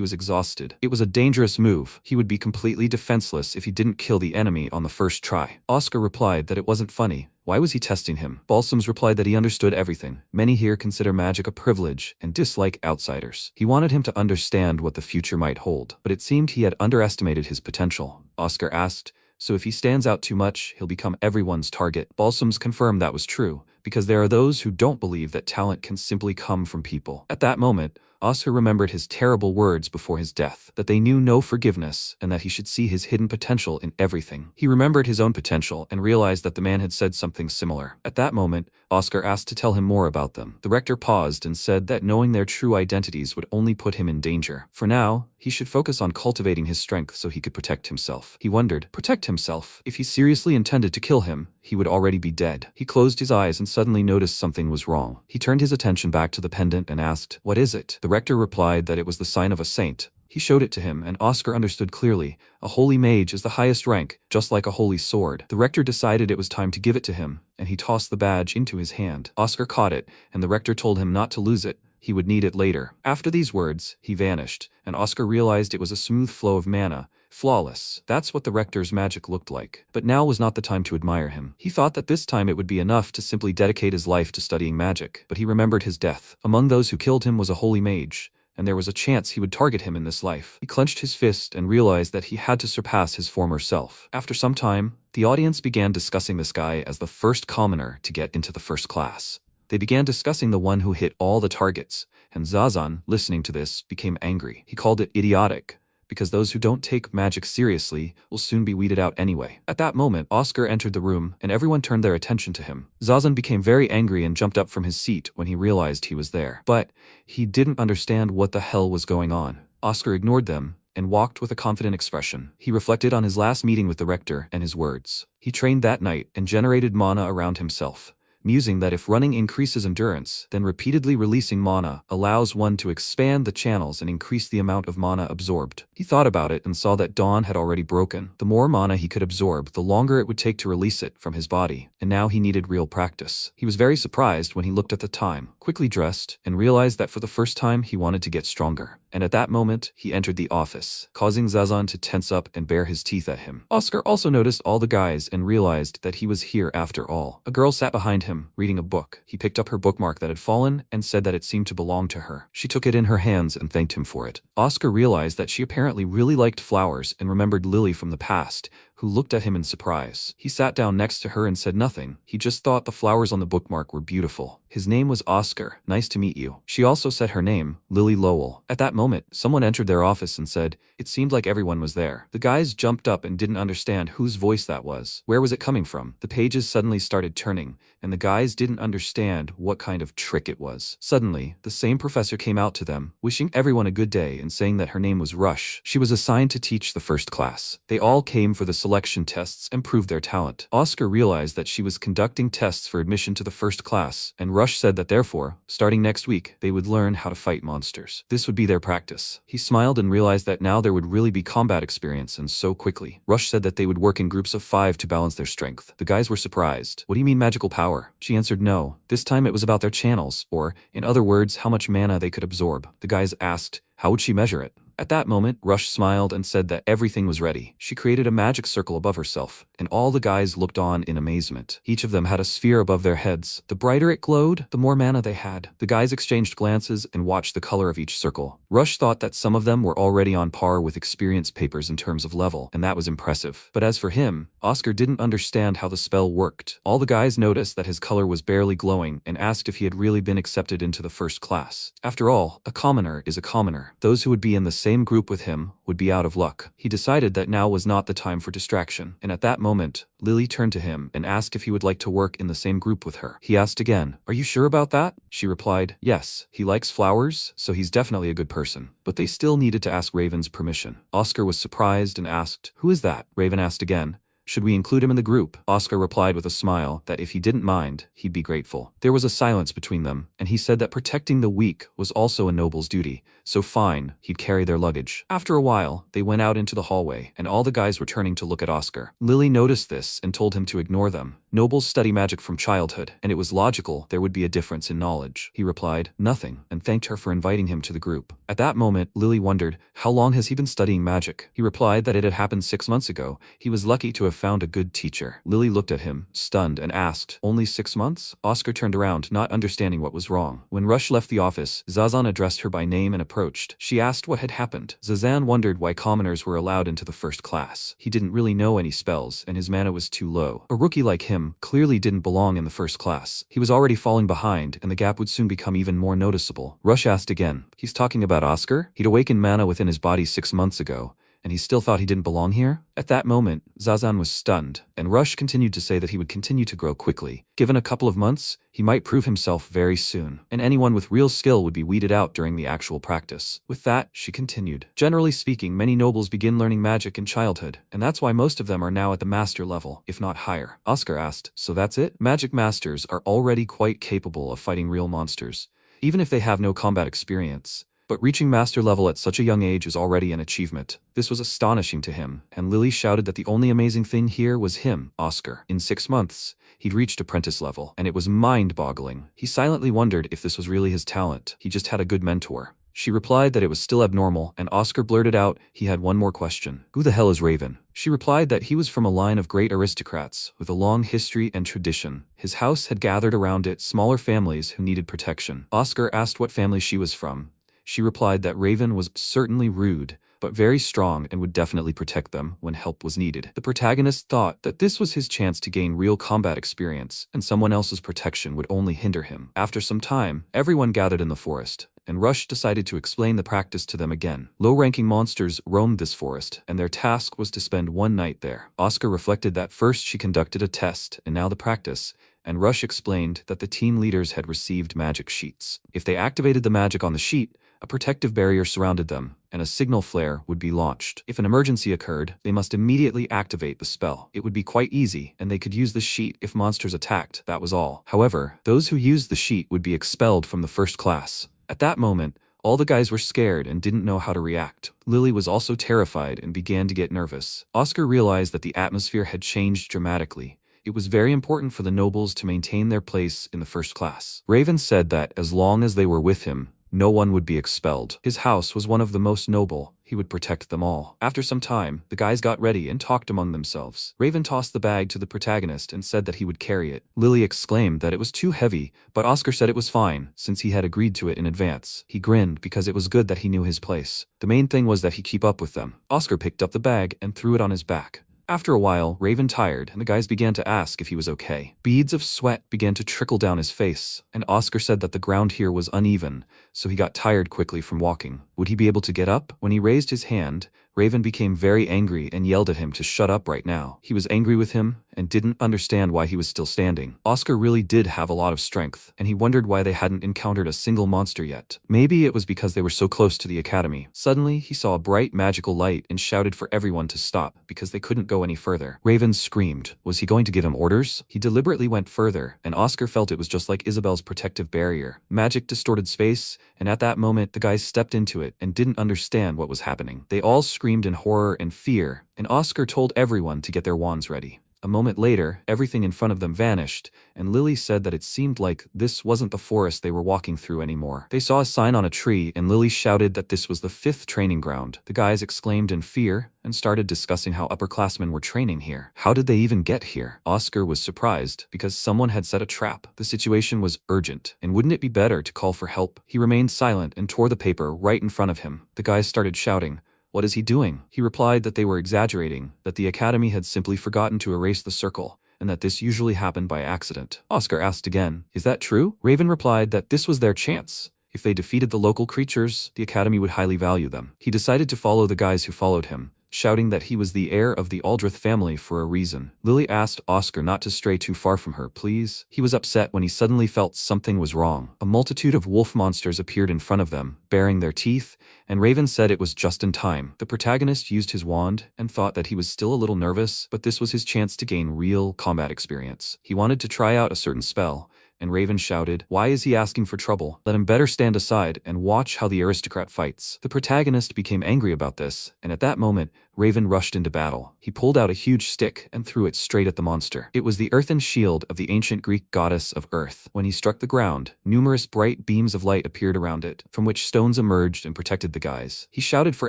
was exhausted. It was a dangerous move. He would be completely defenseless if he didn't kill the enemy on the first try. Oscar replied that it wasn't funny. Why was he testing him? Balsams replied that he understood everything. Many here consider magic a privilege and dislike outsiders. He wanted him to understand what the future might hold, but it seemed he had underestimated his potential. Oscar asked, "So if he stands out too much, he'll become everyone's target?" Balsams confirmed that was true, because there are those who don't believe that talent can simply come from people. At that moment, Oscar remembered his terrible words before his death, that they knew no forgiveness and that he should see his hidden potential in everything. He remembered his own potential and realized that the man had said something similar. At that moment, Oscar asked to tell him more about them. The rector paused and said that knowing their true identities would only put him in danger. For now, he should focus on cultivating his strength so he could protect himself. He wondered, protect himself? If he seriously intended to kill him, he would already be dead. He closed his eyes and suddenly noticed something was wrong. He turned his attention back to the pendant and asked, "What is it?" The rector replied that it was the sign of a saint. He showed it to him, and Oscar understood clearly. A holy mage is the highest rank, just like a holy sword. The rector decided it was time to give it to him, and he tossed the badge into his hand. Oscar caught it, and the rector told him not to lose it. He would need it later. After these words, he vanished, and Oscar realized it was a smooth flow of mana. Flawless. That's what the rector's magic looked like. But now was not the time to admire him. He thought that this time it would be enough to simply dedicate his life to studying magic. But he remembered his death. Among those who killed him was a holy mage, and there was a chance he would target him in this life. He clenched his fist and realized that he had to surpass his former self. After some time, the audience began discussing this guy as the first commoner to get into the first class. They began discussing the one who hit all the targets, and Zazan, listening to this, became angry. He called it idiotic, because those who don't take magic seriously will soon be weeded out anyway. At that moment, Oscar entered the room, and everyone turned their attention to him. Zazan became very angry and jumped up from his seat when he realized he was there. But he didn't understand what the hell was going on. Oscar ignored them and walked with a confident expression. He reflected on his last meeting with the rector and his words. He trained that night and generated mana around himself, musing that if running increases endurance, then repeatedly releasing mana allows one to expand the channels and increase the amount of mana absorbed. He thought about it and saw that dawn had already broken. The more mana he could absorb, the longer it would take to release it from his body, and now he needed real practice. He was very surprised when he looked at the time, quickly dressed, and realized that for the first time he wanted to get stronger. And at that moment, he entered the office, causing Zazan to tense up and bare his teeth at him. Oscar also noticed all the guys and realized that he was here after all. A girl sat behind him, reading a book. He picked up her bookmark that had fallen and said that it seemed to belong to her. She took it in her hands and thanked him for it. Oscar realized that she apparently really liked flowers and remembered Lily from the past, who looked at him in surprise. He sat down next to her and said nothing. He just thought the flowers on the bookmark were beautiful. His name was Oscar. Nice to meet you. She also said her name, Lily Lowell. At that moment, someone entered their office and said, it seemed like everyone was there. The guys jumped up and didn't understand whose voice that was. Where was it coming from? The pages suddenly started turning, and the guys didn't understand what kind of trick it was. Suddenly, the same professor came out to them, wishing everyone a good day and saying that her name was Rush. She was assigned to teach the first class. They all came for the selection tests and proved their talent. Oscar realized that she was conducting tests for admission to the first class, and Rush said that therefore, starting next week, they would learn how to fight monsters. This would be their practice. He smiled and realized that now there would really be combat experience, and so quickly. Rush said that they would work in groups of 5 to balance their strength. The guys were surprised. What do you mean magical power? She answered no. This time it was about their channels, or, in other words, how much mana they could absorb. The guys asked, how would she measure it? At that moment, Rush smiled and said that everything was ready. She created a magic circle above herself, and all the guys looked on in amazement. Each of them had a sphere above their heads. The brighter it glowed, the more mana they had. The guys exchanged glances and watched the color of each circle. Rush thought that some of them were already on par with experience papers in terms of level, and that was impressive. But as for him, Oscar didn't understand how the spell worked. All the guys noticed that his color was barely glowing and asked if he had really been accepted into the first class. After all, a commoner is a commoner. Those who would be in the same group with him would be out of luck. He decided that now was not the time for distraction, and at that moment, Lily turned to him and asked if he would like to work in the same group with her. He asked again, "Are you sure about that?" She replied, "Yes, he likes flowers, so he's definitely a good person." But they still needed to ask Raven's permission. Oscar was surprised and asked, "Who is that?" Raven asked again, "Should we include him in the group?" Oscar replied with a smile that if he didn't mind, he'd be grateful. There was a silence between them, and he said that protecting the weak was also a noble's duty, so fine, he'd carry their luggage. After a while, they went out into the hallway, and all the guys were turning to look at Oscar. Lily noticed this and told him to ignore them. Nobles study magic from childhood, and it was logical there would be a difference in knowledge. He replied, "Nothing," and thanked her for inviting him to the group. At that moment, Lily wondered, how long has he been studying magic? He replied that it had happened 6 months ago. He was lucky to have found a good teacher. Lily looked at him, stunned, and asked, "Only 6 months?" Oscar turned around, not understanding what was wrong. When Rush left the office, Zazan addressed her by name and approached. She asked what had happened. Zazan wondered why commoners were allowed into the first class. He didn't really know any spells, and his mana was too low. A rookie like him clearly didn't belong in the first class. He was already falling behind, and the gap would soon become even more noticeable. Rush asked again, "He's talking about Oscar? He'd awakened mana within his body 6 months ago, and he still thought he didn't belong here?" At that moment, Zazan was stunned, and Rush continued to say that he would continue to grow quickly. Given a couple of months, he might prove himself very soon, and anyone with real skill would be weeded out during the actual practice. With that, she continued, "Generally speaking, many nobles begin learning magic in childhood, and that's why most of them are now at the master level, if not higher." Oscar asked, "So that's it? Magic masters are already quite capable of fighting real monsters, even if they have no combat experience. But reaching master level at such a young age is already an achievement." This was astonishing to him, and Lily shouted that the only amazing thing here was him, Oscar. In 6 months, he'd reached apprentice level, and it was mind-boggling. He silently wondered if this was really his talent. He just had a good mentor. She replied that it was still abnormal, and Oscar blurted out he had one more question. "Who the hell is Raven?" She replied that he was from a line of great aristocrats with a long history and tradition. His house had gathered around it smaller families who needed protection. Oscar asked what family she was from. She replied that Raven was certainly rude, but very strong and would definitely protect them when help was needed. The protagonist thought that this was his chance to gain real combat experience, and someone else's protection would only hinder him. After some time, everyone gathered in the forest, and Rush decided to explain the practice to them again. Low-ranking monsters roamed this forest, and their task was to spend one night there. Oscar reflected that first she conducted a test, and now the practice, and Rush explained that the team leaders had received magic sheets. If they activated the magic on the sheet, a protective barrier surrounded them, and a signal flare would be launched. If an emergency occurred, they must immediately activate the spell. It would be quite easy, and they could use the sheet if monsters attacked, that was all. However, those who used the sheet would be expelled from the first class. At that moment, all the guys were scared and didn't know how to react. Lily was also terrified and began to get nervous. Oscar realized that the atmosphere had changed dramatically. It was very important for the nobles to maintain their place in the first class. Raven said that as long as they were with him, no one would be expelled. His house was one of the most noble. He would protect them all. After some time, the guys got ready and talked among themselves. Raven tossed the bag to the protagonist and said that he would carry it. Lily exclaimed that it was too heavy, but Oscar said it was fine, since he had agreed to it in advance. He grinned because it was good that he knew his place. The main thing was that he keep up with them. Oscar picked up the bag and threw it on his back. After a while, Raven tired, and the guys began to ask if he was okay. Beads of sweat began to trickle down his face, and Oscar said that the ground here was uneven, so he got tired quickly from walking. Would he be able to get up? When he raised his hand, Raven became very angry and yelled at him to shut up right now. He was angry with him and didn't understand why he was still standing. Oscar really did have a lot of strength, and he wondered why they hadn't encountered a single monster yet. Maybe it was because they were so close to the academy. Suddenly, he saw a bright magical light and shouted for everyone to stop because they couldn't go any further. Raven screamed. Was he going to give him orders? He deliberately went further, and Oscar felt it was just like Isabel's protective barrier. Magic distorted space, and at that moment, the guys stepped into it and didn't understand what was happening. They all screamed in horror and fear, and Oscar told everyone to get their wands ready. A moment later, everything in front of them vanished, and Lily said that it seemed like this wasn't the forest they were walking through anymore. They saw a sign on a tree, and Lily shouted that this was the 5th training ground. The guys exclaimed in fear and started discussing how upperclassmen were training here. How did they even get here? Oscar was surprised because someone had set a trap. The situation was urgent, and wouldn't it be better to call for help? He remained silent and tore the paper right in front of him. The guys started shouting, "What is he doing?" He replied that they were exaggerating, that the academy had simply forgotten to erase the circle, and that this usually happened by accident. Oscar asked again, "Is that true?" Raven replied that this was their chance. If they defeated the local creatures, the academy would highly value them. He decided to follow the guys who followed him, shouting that he was the heir of the Aldrich family for a reason. Lily asked Oscar not to stray too far from her, please. He was upset when he suddenly felt something was wrong. A multitude of wolf monsters appeared in front of them, baring their teeth, and Raven said it was just in time. The protagonist used his wand and thought that he was still a little nervous, but this was his chance to gain real combat experience. He wanted to try out a certain spell, and Raven shouted, "Why is he asking for trouble? Let him better stand aside and watch how the aristocrat fights." The protagonist became angry about this, and at that moment, Raven rushed into battle. He pulled out a huge stick and threw it straight at the monster. It was the earthen shield of the ancient Greek goddess of earth. When he struck the ground, numerous bright beams of light appeared around it, from which stones emerged and protected the guys. He shouted for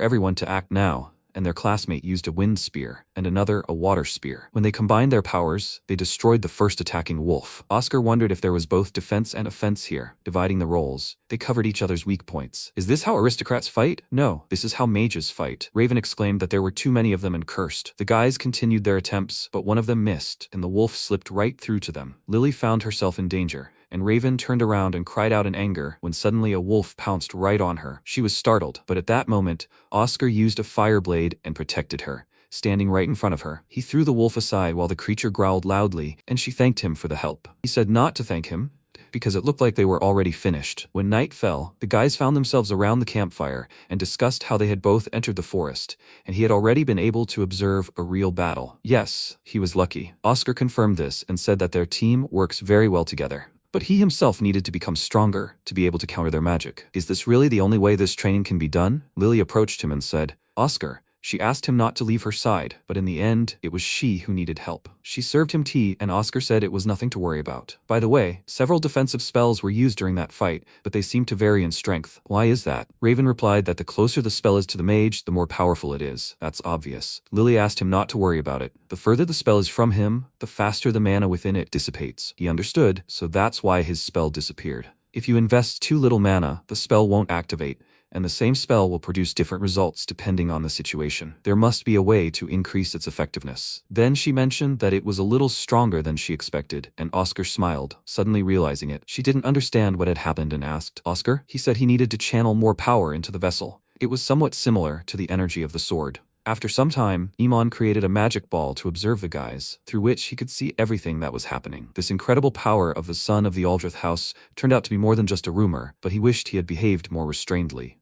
everyone to act now, and their classmate used a wind spear, and another a water spear. When they combined their powers, they destroyed the first attacking wolf. Oscar wondered if there was both defense and offense here, dividing the roles. They covered each other's weak points. Is this how aristocrats fight? No, this is how mages fight. Raven exclaimed that there were too many of them and cursed. The guys continued their attempts, but one of them missed, and the wolf slipped right through to them. Lily found herself in danger, and Raven turned around and cried out in anger when suddenly a wolf pounced right on her. She was startled, but at that moment, Oscar used a fire blade and protected her, standing right in front of her. He threw the wolf aside while the creature growled loudly, and she thanked him for the help. He said not to thank him, because it looked like they were already finished. When night fell, the guys found themselves around the campfire and discussed how they had both entered the forest, and he had already been able to observe a real battle. Yes, he was lucky. Oscar confirmed this and said that their team works very well together. But he himself needed to become stronger to be able to counter their magic. Is this really the only way this training can be done? Lily approached him and said, "Oscar." She asked him not to leave her side, but in the end, it was she who needed help. She served him tea, and Oscar said it was nothing to worry about. By the way, several defensive spells were used during that fight, but they seemed to vary in strength. Why is that? Raven replied that the closer the spell is to the mage, the more powerful it is. That's obvious. Lily asked him not to worry about it. The further the spell is from him, the faster the mana within it dissipates. He understood, so that's why his spell disappeared. If you invest too little mana, the spell won't activate, and the same spell will produce different results depending on the situation. There must be a way to increase its effectiveness. Then she mentioned that it was a little stronger than she expected, and Oscar smiled, suddenly realizing it. She didn't understand what had happened and asked, "Oscar?" He said he needed to channel more power into the vessel. It was somewhat similar to the energy of the sword. After some time, Iman created a magic ball to observe the guys, through which he could see everything that was happening. This incredible power of the son of the Aldrich house turned out to be more than just a rumor, but he wished he had behaved more restrainedly.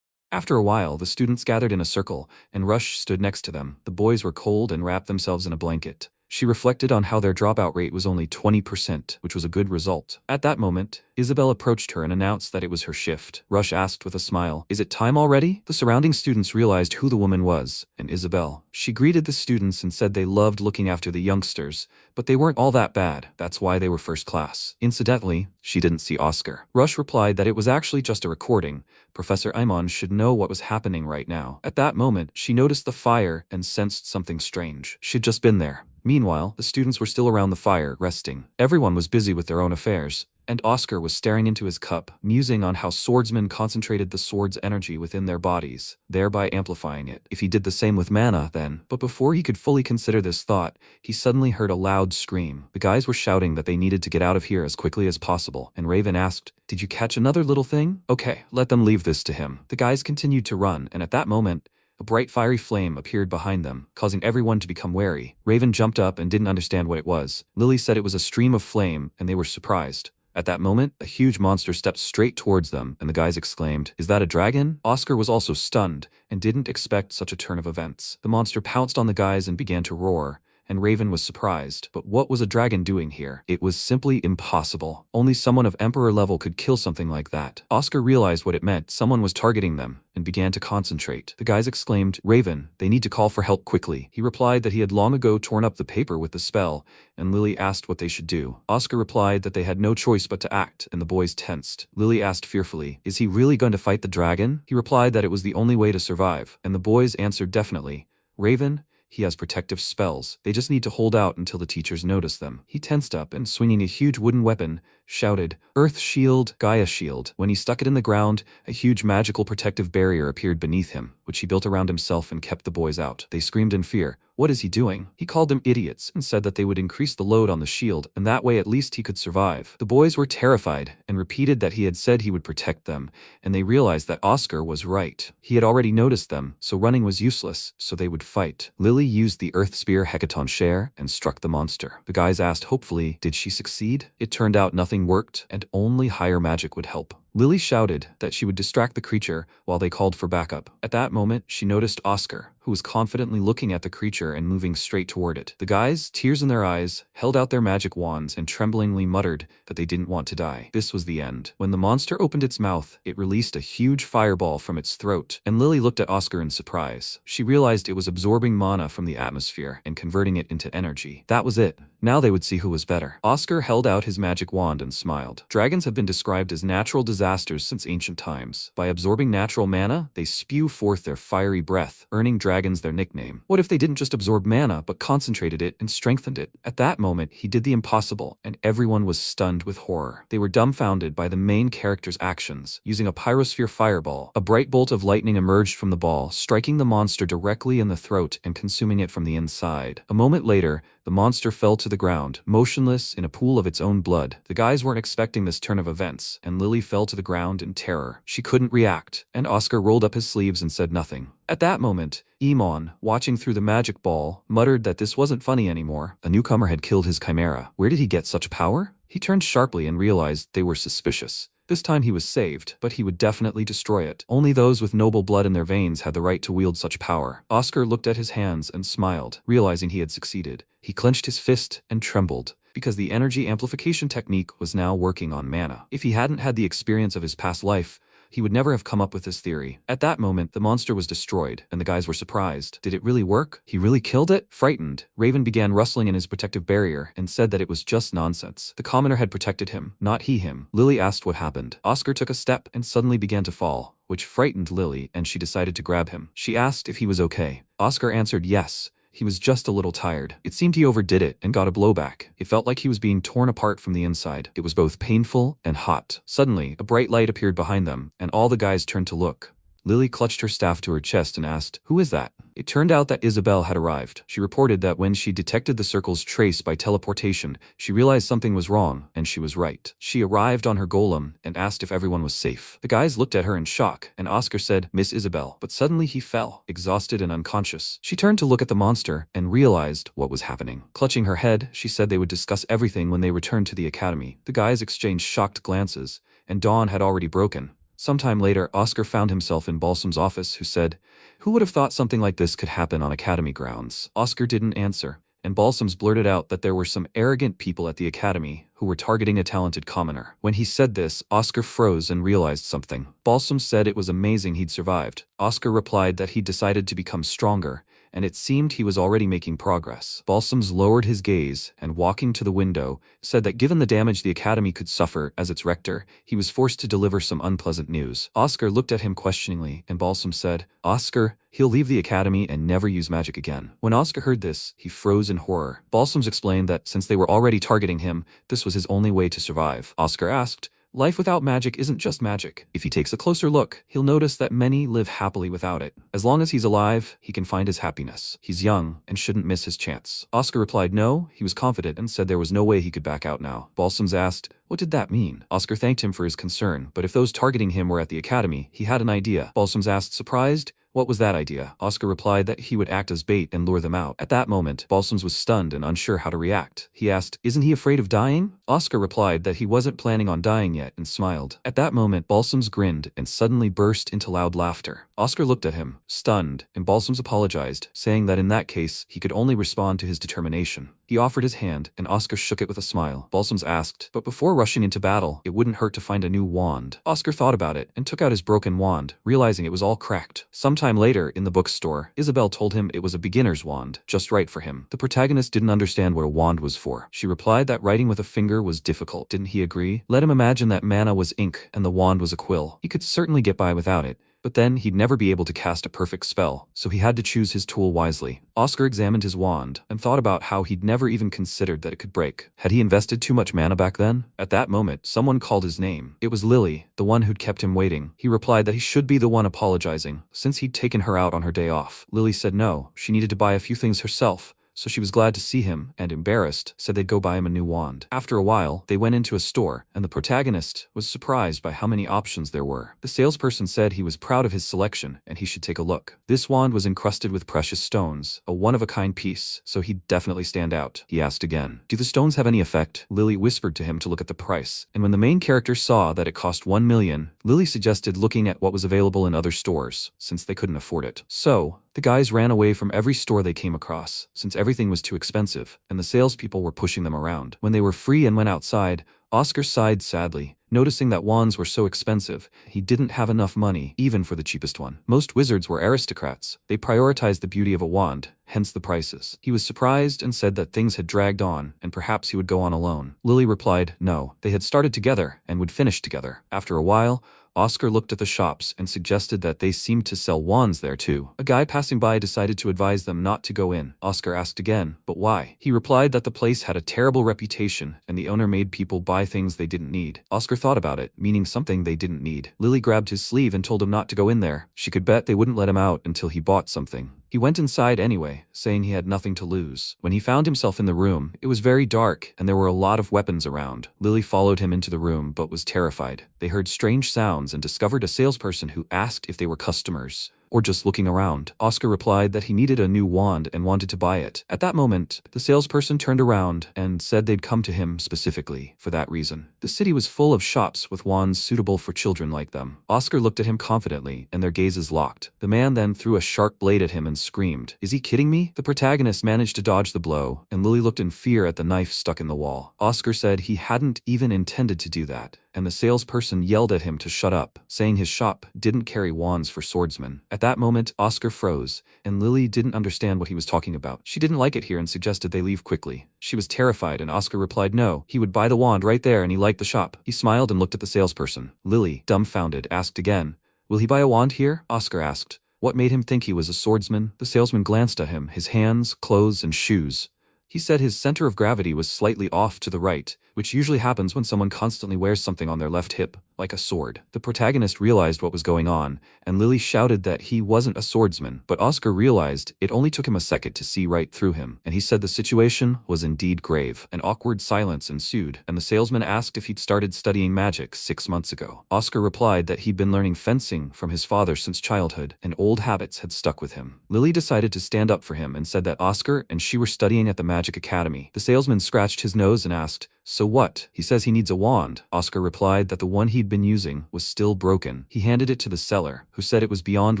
After a while, the students gathered in a circle, and Rush stood next to them. The boys were cold and wrapped themselves in a blanket. She reflected on how their dropout rate was only 20%, which was a good result. At that moment, Isabel approached her and announced that it was her shift. Rush asked with a smile, "Is it time already?" The surrounding students realized who the woman was, and Isabel. She greeted the students and said they loved looking after the youngsters, but they weren't all that bad. That's why they were first class. Incidentally, she didn't see Oscar. Rush replied that it was actually just a recording. Professor Iman should know what was happening right now. At that moment, she noticed the fire and sensed something strange. She'd just been there. Meanwhile, the students were still around the fire, resting. Everyone was busy with their own affairs, and Oscar was staring into his cup, musing on how Swordsman concentrated the sword's energy within their bodies, thereby amplifying it. If he did the same with mana, then. But before he could fully consider this thought, he suddenly heard a loud scream. The guys were shouting that they needed to get out of here as quickly as possible, and Raven asked, "Did you catch another little thing? Okay, let them leave this to him." The guys continued to run, and at that moment, a bright fiery flame appeared behind them, causing everyone to become wary. Raven jumped up and didn't understand what it was. Lily said it was a stream of flame, and they were surprised. At that moment, a huge monster stepped straight towards them, and the guys exclaimed, "Is that a dragon?" Oscar was also stunned, and didn't expect such a turn of events. The monster pounced on the guys and began to roar, and Raven was surprised. But what was a dragon doing here? It was simply impossible. Only someone of Emperor level could kill something like that. Oscar realized what it meant. Someone was targeting them and began to concentrate. The guys exclaimed, "Raven, they need to call for help quickly." He replied that he had long ago torn up the paper with the spell, and Lily asked what they should do. Oscar replied that they had no choice but to act, and the boys tensed. Lily asked fearfully, "Is he really going to fight the dragon?" He replied that it was the only way to survive, and the boys answered definitely. "Raven, he has protective spells. They just need to hold out until the teachers notice them." He tensed up and, swinging a huge wooden weapon, shouted, "Earth Shield, Gaia Shield." When he stuck it in the ground, a huge magical protective barrier appeared beneath him, which he built around himself and kept the boys out. They screamed in fear. What is he doing? He called them idiots and said that they would increase the load on the shield, and that way at least he could survive. The boys were terrified and repeated that he had said he would protect them, and they realized that Oscar was right. He had already noticed them, so running was useless, so they would fight. Lily used the Earth Spear Hecaton Share and struck the monster. The guys asked hopefully, did she succeed? It turned out nothing worked, and only higher magic would help. Lily shouted that she would distract the creature while they called for backup. At that moment, she noticed Oscar, who was confidently looking at the creature and moving straight toward it. The guys, tears in their eyes, held out their magic wands and tremblingly muttered that they didn't want to die. This was the end. When the monster opened its mouth, it released a huge fireball from its throat, and Lily looked at Oscar in surprise. She realized it was absorbing mana from the atmosphere and converting it into energy. That was it. Now they would see who was better. Oscar held out his magic wand and smiled. Dragons have been described as natural disasters since ancient times. By absorbing natural mana, they spew forth their fiery breath, earning dragons their nickname. What if they didn't just absorb mana, but concentrated it and strengthened it? At that moment, he did the impossible, and everyone was stunned with horror. They were dumbfounded by the main character's actions. Using a pyrosphere fireball, a bright bolt of lightning emerged from the ball, striking the monster directly in the throat and consuming it from the inside. A moment later, the monster fell to the ground, motionless in a pool of its own blood. The guys weren't expecting this turn of events, and Lily fell to the ground in terror. She couldn't react, and Oscar rolled up his sleeves and said nothing. At that moment, Emon, watching through the magic ball, muttered that this wasn't funny anymore. A newcomer had killed his chimera. Where did he get such power? He turned sharply and realized they were suspicious. This time he was saved, but he would definitely destroy it. Only those with noble blood in their veins had the right to wield such power. Oscar looked at his hands and smiled, realizing he had succeeded. He clenched his fist and trembled, because the energy amplification technique was now working on mana. If he hadn't had the experience of his past life, he would never have come up with this theory. At that moment, the monster was destroyed, and the guys were surprised. Did it really work? He really killed it? Frightened, Raven began rustling in his protective barrier and said that it was just nonsense. The commoner had protected him, not he him. Lily asked what happened. Oscar took a step and suddenly began to fall, which frightened Lily, and she decided to grab him. She asked if he was okay. Oscar answered yes. He was just a little tired. It seemed he overdid it and got a blowback. It felt like he was being torn apart from the inside. It was both painful and hot. Suddenly, a bright light appeared behind them, and all the guys turned to look. Lily clutched her staff to her chest and asked, "Who is that?" It turned out that Isabel had arrived. She reported that when she detected the circle's trace by teleportation, she realized something was wrong, and she was right. She arrived on her golem and asked if everyone was safe. The guys looked at her in shock, and Oscar said, "Miss Isabel," but suddenly he fell, exhausted and unconscious. She turned to look at the monster and realized what was happening. Clutching her head, she said they would discuss everything when they returned to the academy. The guys exchanged shocked glances, and dawn had already broken. Sometime later, Oscar found himself in Balsam's office, who said, "Who would have thought something like this could happen on academy grounds?" Oscar didn't answer, and Balsams blurted out that there were some arrogant people at the academy who were targeting a talented commoner. When he said this, Oscar froze and realized something. Balsam said it was amazing he'd survived. Oscar replied that he'd decided to become stronger, and it seemed he was already making progress. Balsams lowered his gaze and, walking to the window, said that given the damage the academy could suffer as its rector, he was forced to deliver some unpleasant news. Oscar looked at him questioningly, and Balsam said, "Oscar, he'll leave the academy and never use magic again." When Oscar heard this, he froze in horror. Balsams explained that since they were already targeting him, this was his only way to survive. Oscar asked, "Life without magic isn't just magic. If he takes a closer look, he'll notice that many live happily without it. As long as he's alive, he can find his happiness. He's young and shouldn't miss his chance." Oscar replied no. He was confident and said there was no way he could back out now. Balsams asked, "What did that mean?" Oscar thanked him for his concern, but if those targeting him were at the academy, he had an idea. Balsams asked, surprised, "What was that idea?" Oscar replied that he would act as bait and lure them out. At that moment, Balsams was stunned and unsure how to react. He asked, "Isn't he afraid of dying?" Oscar replied that he wasn't planning on dying yet and smiled. At that moment, Balsams grinned and suddenly burst into loud laughter. Oscar looked at him, stunned, and Balsams apologized, saying that in that case, he could only respond to his determination. He offered his hand, and Oscar shook it with a smile. Balsams asked, but before rushing into battle, it wouldn't hurt to find a new wand. Oscar thought about it and took out his broken wand, realizing it was all cracked. Sometime later, in the bookstore, Isabel told him it was a beginner's wand, just right for him. The protagonist didn't understand what a wand was for. She replied that writing with a finger was difficult. Didn't he agree? Let him imagine that mana was ink and the wand was a quill. He could certainly get by without it. But then he'd never be able to cast a perfect spell, so he had to choose his tool wisely. Oscar examined his wand and thought about how he'd never even considered that it could break. Had he invested too much mana back then? At that moment, someone called his name. It was Lily, the one who'd kept him waiting. He replied that he should be the one apologizing, since he'd taken her out on her day off. Lily said no, she needed to buy a few things herself, so she was glad to see him, and embarrassed, said they'd go buy him a new wand. After a while, they went into a store, and the protagonist was surprised by how many options there were. The salesperson said he was proud of his selection, and he should take a look. This wand was encrusted with precious stones, a one-of-a-kind piece, so he'd definitely stand out. He asked again, "Do the stones have any effect?" Lily whispered to him to look at the price, and when the main character saw that it cost 1 million, Lily suggested looking at what was available in other stores, since they couldn't afford it. So, the guys ran away from every store they came across, since everything was too expensive, and the salespeople were pushing them around. When they were free and went outside, Oscar sighed sadly, noticing that wands were so expensive. He didn't have enough money, even for the cheapest one. Most wizards were aristocrats. They prioritized the beauty of a wand, hence the prices. He was surprised and said that things had dragged on, and perhaps he would go on alone. Lily replied, no, they had started together and would finish together. After a while, Oscar looked at the shops and suggested that they seemed to sell wands there too. A guy passing by decided to advise them not to go in. Oscar asked again, but why? He replied that the place had a terrible reputation and the owner made people buy things they didn't need. Oscar thought about it, meaning something they didn't need. Lily grabbed his sleeve and told him not to go in there. She could bet they wouldn't let him out until he bought something. He went inside anyway, saying he had nothing to lose. When he found himself in the room, it was very dark and there were a lot of weapons around. Lily followed him into the room but was terrified. They heard strange sounds and discovered a salesperson who asked if they were customers or just looking around. Oscar replied that he needed a new wand and wanted to buy it. At that moment, the salesperson turned around and said they'd come to him specifically for that reason. The city was full of shops with wands suitable for children like them. Oscar looked at him confidently, and their gazes locked. The man then threw a sharp blade at him and screamed, "Is he kidding me?" The protagonist managed to dodge the blow, and Lily looked in fear at the knife stuck in the wall. Oscar said he hadn't even intended to do that, and the salesperson yelled at him to shut up, saying his shop didn't carry wands for swordsmen. At that moment, Oscar froze, and Lily didn't understand what he was talking about. She didn't like it here and suggested they leave quickly. She was terrified, and Oscar replied no, he would buy the wand right there and he liked the shop. He smiled and looked at the salesperson. Lily, dumbfounded, asked again, "Will he buy a wand here?" Oscar asked. What made him think he was a swordsman? The salesman glanced at him, his hands, clothes, and shoes. He said his center of gravity was slightly off to the right, which usually happens when someone constantly wears something on their left hip, like a sword. The protagonist realized what was going on, and Lily shouted that he wasn't a swordsman, but Oscar realized it only took him a second to see right through him, and he said the situation was indeed grave. An awkward silence ensued, and the salesman asked if he'd started studying magic 6 months ago. Oscar replied that he'd been learning fencing from his father since childhood, and old habits had stuck with him. Lily decided to stand up for him and said that Oscar and she were studying at the Magic Academy. The salesman scratched his nose and asked, "So what?" He says he needs a wand. Oscar replied that the one he'd been using was still broken. He handed it to the seller, who said it was beyond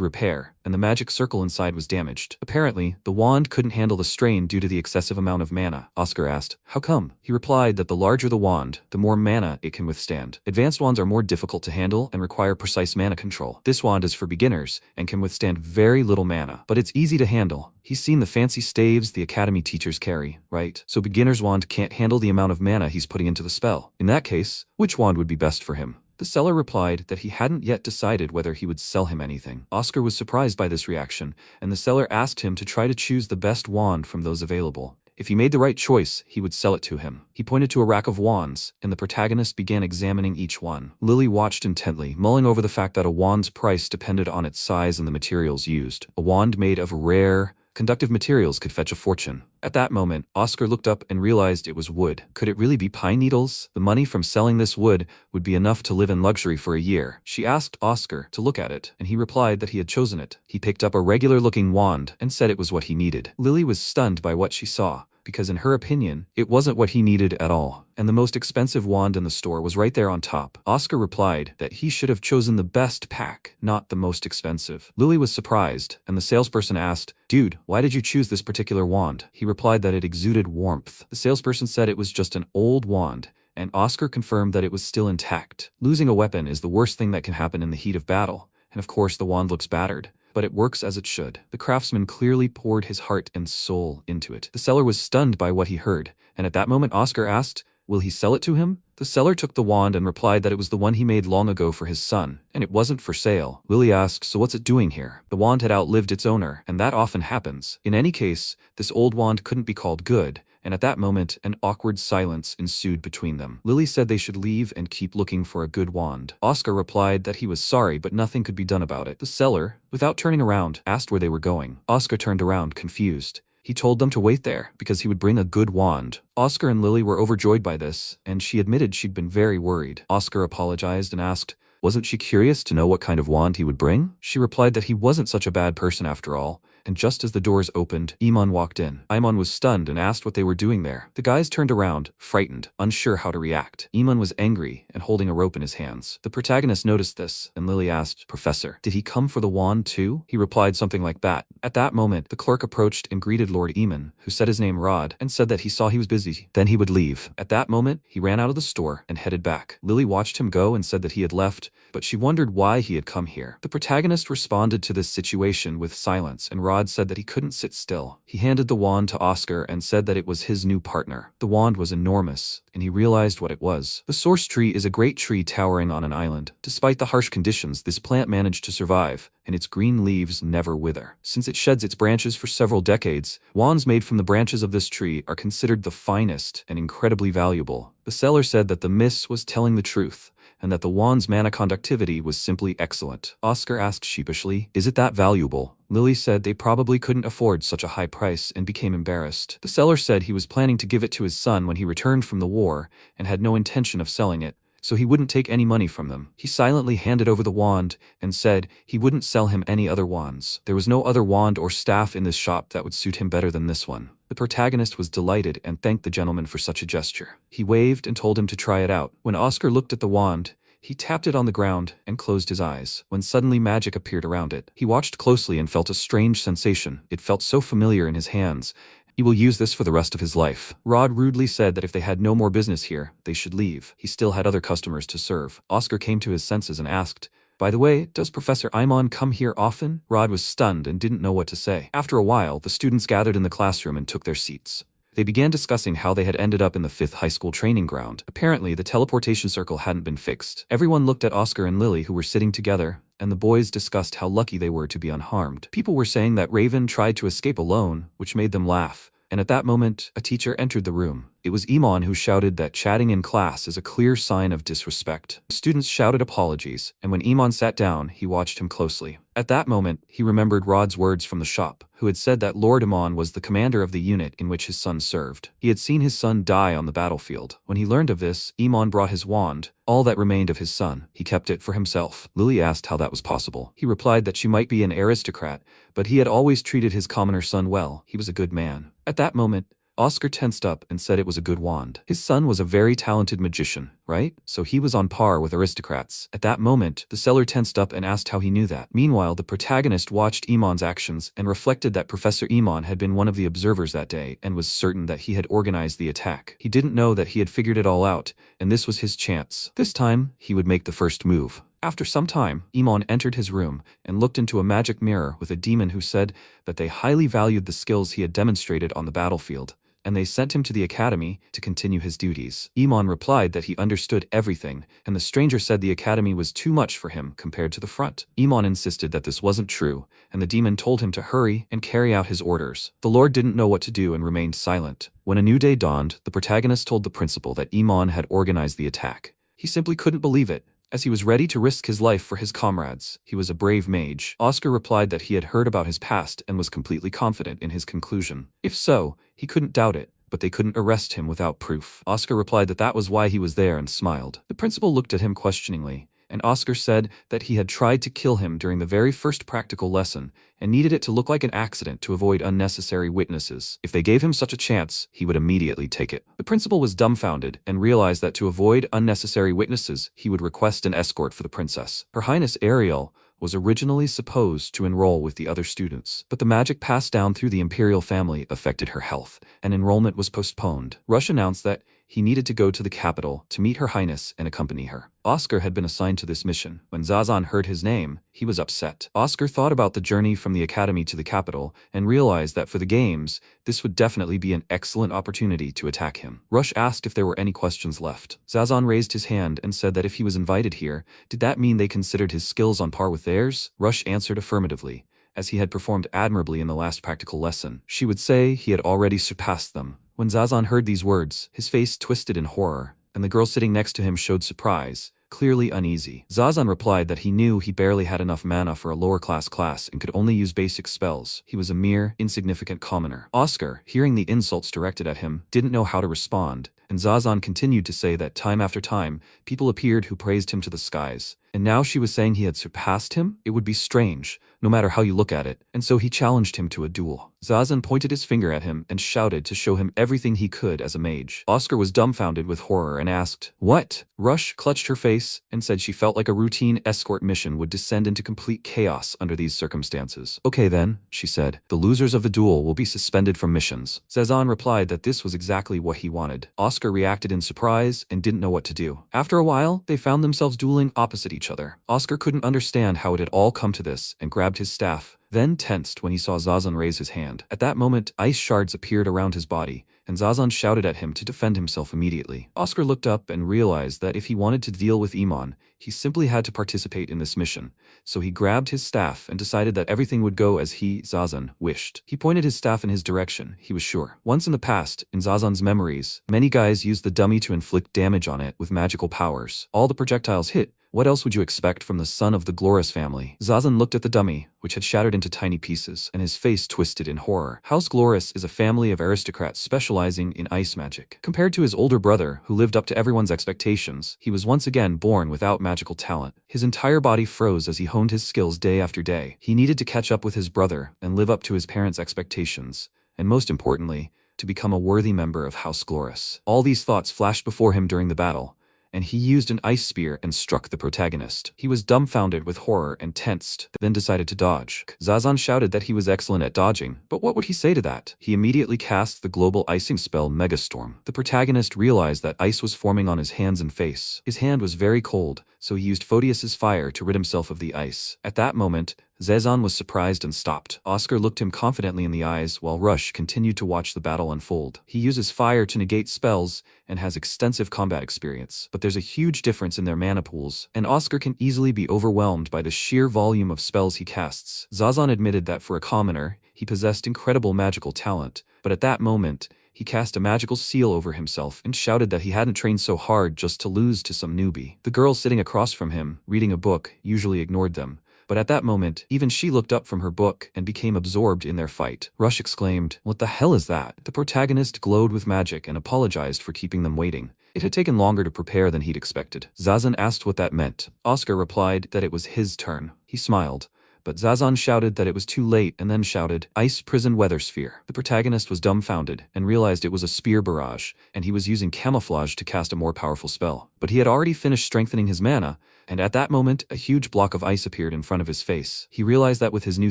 repair, and the magic circle inside was damaged. Apparently, the wand couldn't handle the strain due to the excessive amount of mana. Oscar asked, "How come?" He replied that the larger the wand, the more mana it can withstand. Advanced wands are more difficult to handle and require precise mana control. This wand is for beginners and can withstand very little mana, but it's easy to handle. He's seen the fancy staves the academy teachers carry, right? So beginner's wand can't handle the amount of mana he's putting into the spell. In that case, which wand would be best for him? The seller replied that he hadn't yet decided whether he would sell him anything. Oscar was surprised by this reaction, and the seller asked him to try to choose the best wand from those available. If he made the right choice, he would sell it to him. He pointed to a rack of wands, and the protagonist began examining each one. Lily watched intently, mulling over the fact that a wand's price depended on its size and the materials used. A wand made of rare, conductive materials could fetch a fortune. At that moment, Oscar looked up and realized it was wood. Could it really be pine needles? The money from selling this wood would be enough to live in luxury for a year. She asked Oscar to look at it, and he replied that he had chosen it. He picked up a regular-looking wand and said it was what he needed. Lily was stunned by what she saw. because in her opinion, it wasn't what he needed at all, and the most expensive wand in the store was right there on top. Oscar replied that he should have chosen the best pack, not the most expensive. Lily was surprised, and the salesperson asked, "Dude, why did you choose this particular wand?" He replied that it exuded warmth. The salesperson said it was just an old wand, and Oscar confirmed that it was still intact. Losing a weapon is the worst thing that can happen in the heat of battle, and of course the wand looks battered, but it works as it should. The craftsman clearly poured his heart and soul into it. The seller was stunned by what he heard, and at that moment Oscar asked, "Will he sell it to him?" The seller took the wand and replied that it was the one he made long ago for his son, and it wasn't for sale. Lily asked, "So what's it doing here?" The wand had outlived its owner, and that often happens. In any case, this old wand couldn't be called good, and at that moment, an awkward silence ensued between them. Lily said they should leave and keep looking for a good wand. Oscar replied that he was sorry, but nothing could be done about it. The seller, without turning around, asked where they were going. Oscar turned around, confused. He told them to wait there, because he would bring a good wand. Oscar and Lily were overjoyed by this, and she admitted she'd been very worried. Oscar apologized and asked, wasn't she curious to know what kind of wand he would bring? She replied that he wasn't such a bad person after all, and just as the doors opened, Iman walked in. Iman was stunned and asked what they were doing there. The guys turned around, frightened, unsure how to react. Iman was angry and holding a rope in his hands. The protagonist noticed this, and Lily asked, "Professor, did he come for the wand too?" He replied something like that. At that moment, the clerk approached and greeted Lord Iman, who said his name Rod, and said that he saw he was busy. Then he would leave. At that moment, he ran out of the store and headed back. Lily watched him go and said that he had left, but she wondered why he had come here. The protagonist responded to this situation with silence, and Rod said that he couldn't sit still. He handed the wand to Oscar and said that it was his new partner. The wand was enormous, and he realized what it was. The source tree is a great tree towering on an island. Despite the harsh conditions, this plant managed to survive, and its green leaves never wither. Since it sheds its branches for several decades, wands made from the branches of this tree are considered the finest and incredibly valuable. The seller said that the miss was telling the truth, and that the wand's mana conductivity was simply excellent. Oscar asked sheepishly, "Is it that valuable?" Lily said they probably couldn't afford such a high price and became embarrassed. The seller said he was planning to give it to his son when he returned from the war and had no intention of selling it, so he wouldn't take any money from them. He silently handed over the wand and said he wouldn't sell him any other wands. There was no other wand or staff in this shop that would suit him better than this one. The protagonist was delighted and thanked the gentleman for such a gesture. He waved and told him to try it out. When Oscar looked at the wand, he tapped it on the ground and closed his eyes, when suddenly magic appeared around it. He watched closely and felt a strange sensation. It felt so familiar in his hands. He will use this for the rest of his life. Rod rudely said that if they had no more business here, they should leave. He still had other customers to serve. Oscar came to his senses and asked, "By the way, does Professor Iman come here often?" Rod was stunned and didn't know what to say. After a while, the students gathered in the classroom and took their seats. They began discussing how they had ended up in the 5th high school training ground. Apparently, the teleportation circle hadn't been fixed. Everyone looked at Oscar and Lily, who were sitting together, and the boys discussed how lucky they were to be unharmed. People were saying that Raven tried to escape alone, which made them laugh. And at that moment, a teacher entered the room. It was Iman who shouted that chatting in class is a clear sign of disrespect. Students shouted apologies, and when Iman sat down, he watched him closely. At that moment, he remembered Rod's words from the shop, who had said that Lord Iman was the commander of the unit in which his son served. He had seen his son die on the battlefield. When he learned of this, Iman brought his wand, all that remained of his son. He kept it for himself. Lily asked how that was possible. He replied that she might be an aristocrat, but he had always treated his commoner son well. He was a good man. At that moment, Oscar tensed up and said it was a good wand. His son was a very talented magician, right? So he was on par with aristocrats. At that moment, the seller tensed up and asked how he knew that. Meanwhile, the protagonist watched Iman's actions and reflected that Professor Iman had been one of the observers that day and was certain that he had organized the attack. He didn't know that he had figured it all out, and this was his chance. This time, he would make the first move. After some time, Iman entered his room and looked into a magic mirror with a demon who said that they highly valued the skills he had demonstrated on the battlefield, and they sent him to the academy to continue his duties. Iman replied that he understood everything, and the stranger said the academy was too much for him compared to the front. Iman insisted that this wasn't true, and the demon told him to hurry and carry out his orders. The Lord didn't know what to do and remained silent. When a new day dawned, the protagonist told the principal that Iman had organized the attack. He simply couldn't believe it, as he was ready to risk his life for his comrades. He was a brave mage. Oscar replied that he had heard about his past and was completely confident in his conclusion. If so, he couldn't doubt it, but they couldn't arrest him without proof. Oscar replied that that was why he was there and smiled. The principal looked at him questioningly and Oscar said that he had tried to kill him during the very first practical lesson and needed it to look like an accident to avoid unnecessary witnesses. If they gave him such a chance, he would immediately take it. The principal was dumbfounded and realized that to avoid unnecessary witnesses, he would request an escort for the princess. Her Highness Ariel was originally supposed to enroll with the other students, but the magic passed down through the imperial family affected her health, and enrollment was postponed. Rush announced that he needed to go to the capital to meet Her Highness and accompany her. Oscar had been assigned to this mission. When Zazan heard his name, he was upset. Oscar thought about the journey from the academy to the capital and realized that for the games, this would definitely be an excellent opportunity to attack him. Rush asked if there were any questions left. Zazan raised his hand and said that if he was invited here, did that mean they considered his skills on par with theirs? Rush answered affirmatively, as he had performed admirably in the last practical lesson. She would say he had already surpassed them. When Zazan heard these words, his face twisted in horror, and the girl sitting next to him showed surprise, clearly uneasy. Zazan replied that he knew he barely had enough mana for a lower-class class and could only use basic spells. He was a mere, insignificant commoner. Oscar, hearing the insults directed at him, didn't know how to respond, and Zazan continued to say that time after time, people appeared who praised him to the skies. And now she was saying he had surpassed him? It would be strange, no matter how you look at it, and so he challenged him to a duel. Zazan pointed his finger at him and shouted to show him everything he could as a mage. Oscar was dumbfounded with horror and asked, "What?" Rush clutched her face and said she felt like a routine escort mission would descend into complete chaos under these circumstances. "Okay then," she said, "the losers of the duel will be suspended from missions." Zazan replied that this was exactly what he wanted. Oscar reacted in surprise and didn't know what to do. After a while, they found themselves dueling opposite each other. Oscar couldn't understand how it had all come to this and grabbed his staff, then tensed when he saw Zazan raise his hand. At that moment, ice shards appeared around his body, and Zazan shouted at him to defend himself immediately. Oscar looked up and realized that if he wanted to deal with Iman, he simply had to participate in this mission, so he grabbed his staff and decided that everything would go as he, Zazan, wished. He pointed his staff in his direction, he was sure. Once in the past, in Zazan's memories, many guys used the dummy to inflict damage on it with magical powers. All the projectiles hit. What else would you expect from the son of the Glorious family? Zazan looked at the dummy, which had shattered into tiny pieces, and his face twisted in horror. House Glorious is a family of aristocrats specializing in ice magic. Compared to his older brother, who lived up to everyone's expectations, he was once again born without magical talent. His entire body froze as he honed his skills day after day. He needed to catch up with his brother and live up to his parents' expectations, and most importantly, to become a worthy member of House Glorious. All these thoughts flashed before him during the battle, and he used an ice spear and struck the protagonist. He was dumbfounded with horror and tensed, then decided to dodge. Zazan shouted that he was excellent at dodging, but what would he say to that? He immediately cast the global icing spell Megastorm. The protagonist realized that ice was forming on his hands and face. His hand was very cold, so he used Photius's fire to rid himself of the ice. At that moment, Zazan was surprised and stopped. Oscar looked him confidently in the eyes while Rush continued to watch the battle unfold. He uses fire to negate spells and has extensive combat experience, but there's a huge difference in their mana pools, and Oscar can easily be overwhelmed by the sheer volume of spells he casts. Zazan admitted that for a commoner, he possessed incredible magical talent, but at that moment, he cast a magical seal over himself and shouted that he hadn't trained so hard just to lose to some newbie. The girl sitting across from him, reading a book, usually ignored them. But at that moment, even she looked up from her book and became absorbed in their fight. Rush exclaimed, "What the hell is that?" The protagonist glowed with magic and apologized for keeping them waiting. It had taken longer to prepare than he'd expected. Zazan asked what that meant. Oscar replied that it was his turn. He smiled, but Zazan shouted that it was too late and then shouted, "Ice Prison Weather Sphere." The protagonist was dumbfounded and realized it was a spear barrage, and he was using camouflage to cast a more powerful spell. But he had already finished strengthening his mana, and at that moment, a huge block of ice appeared in front of his face. He realized that with his new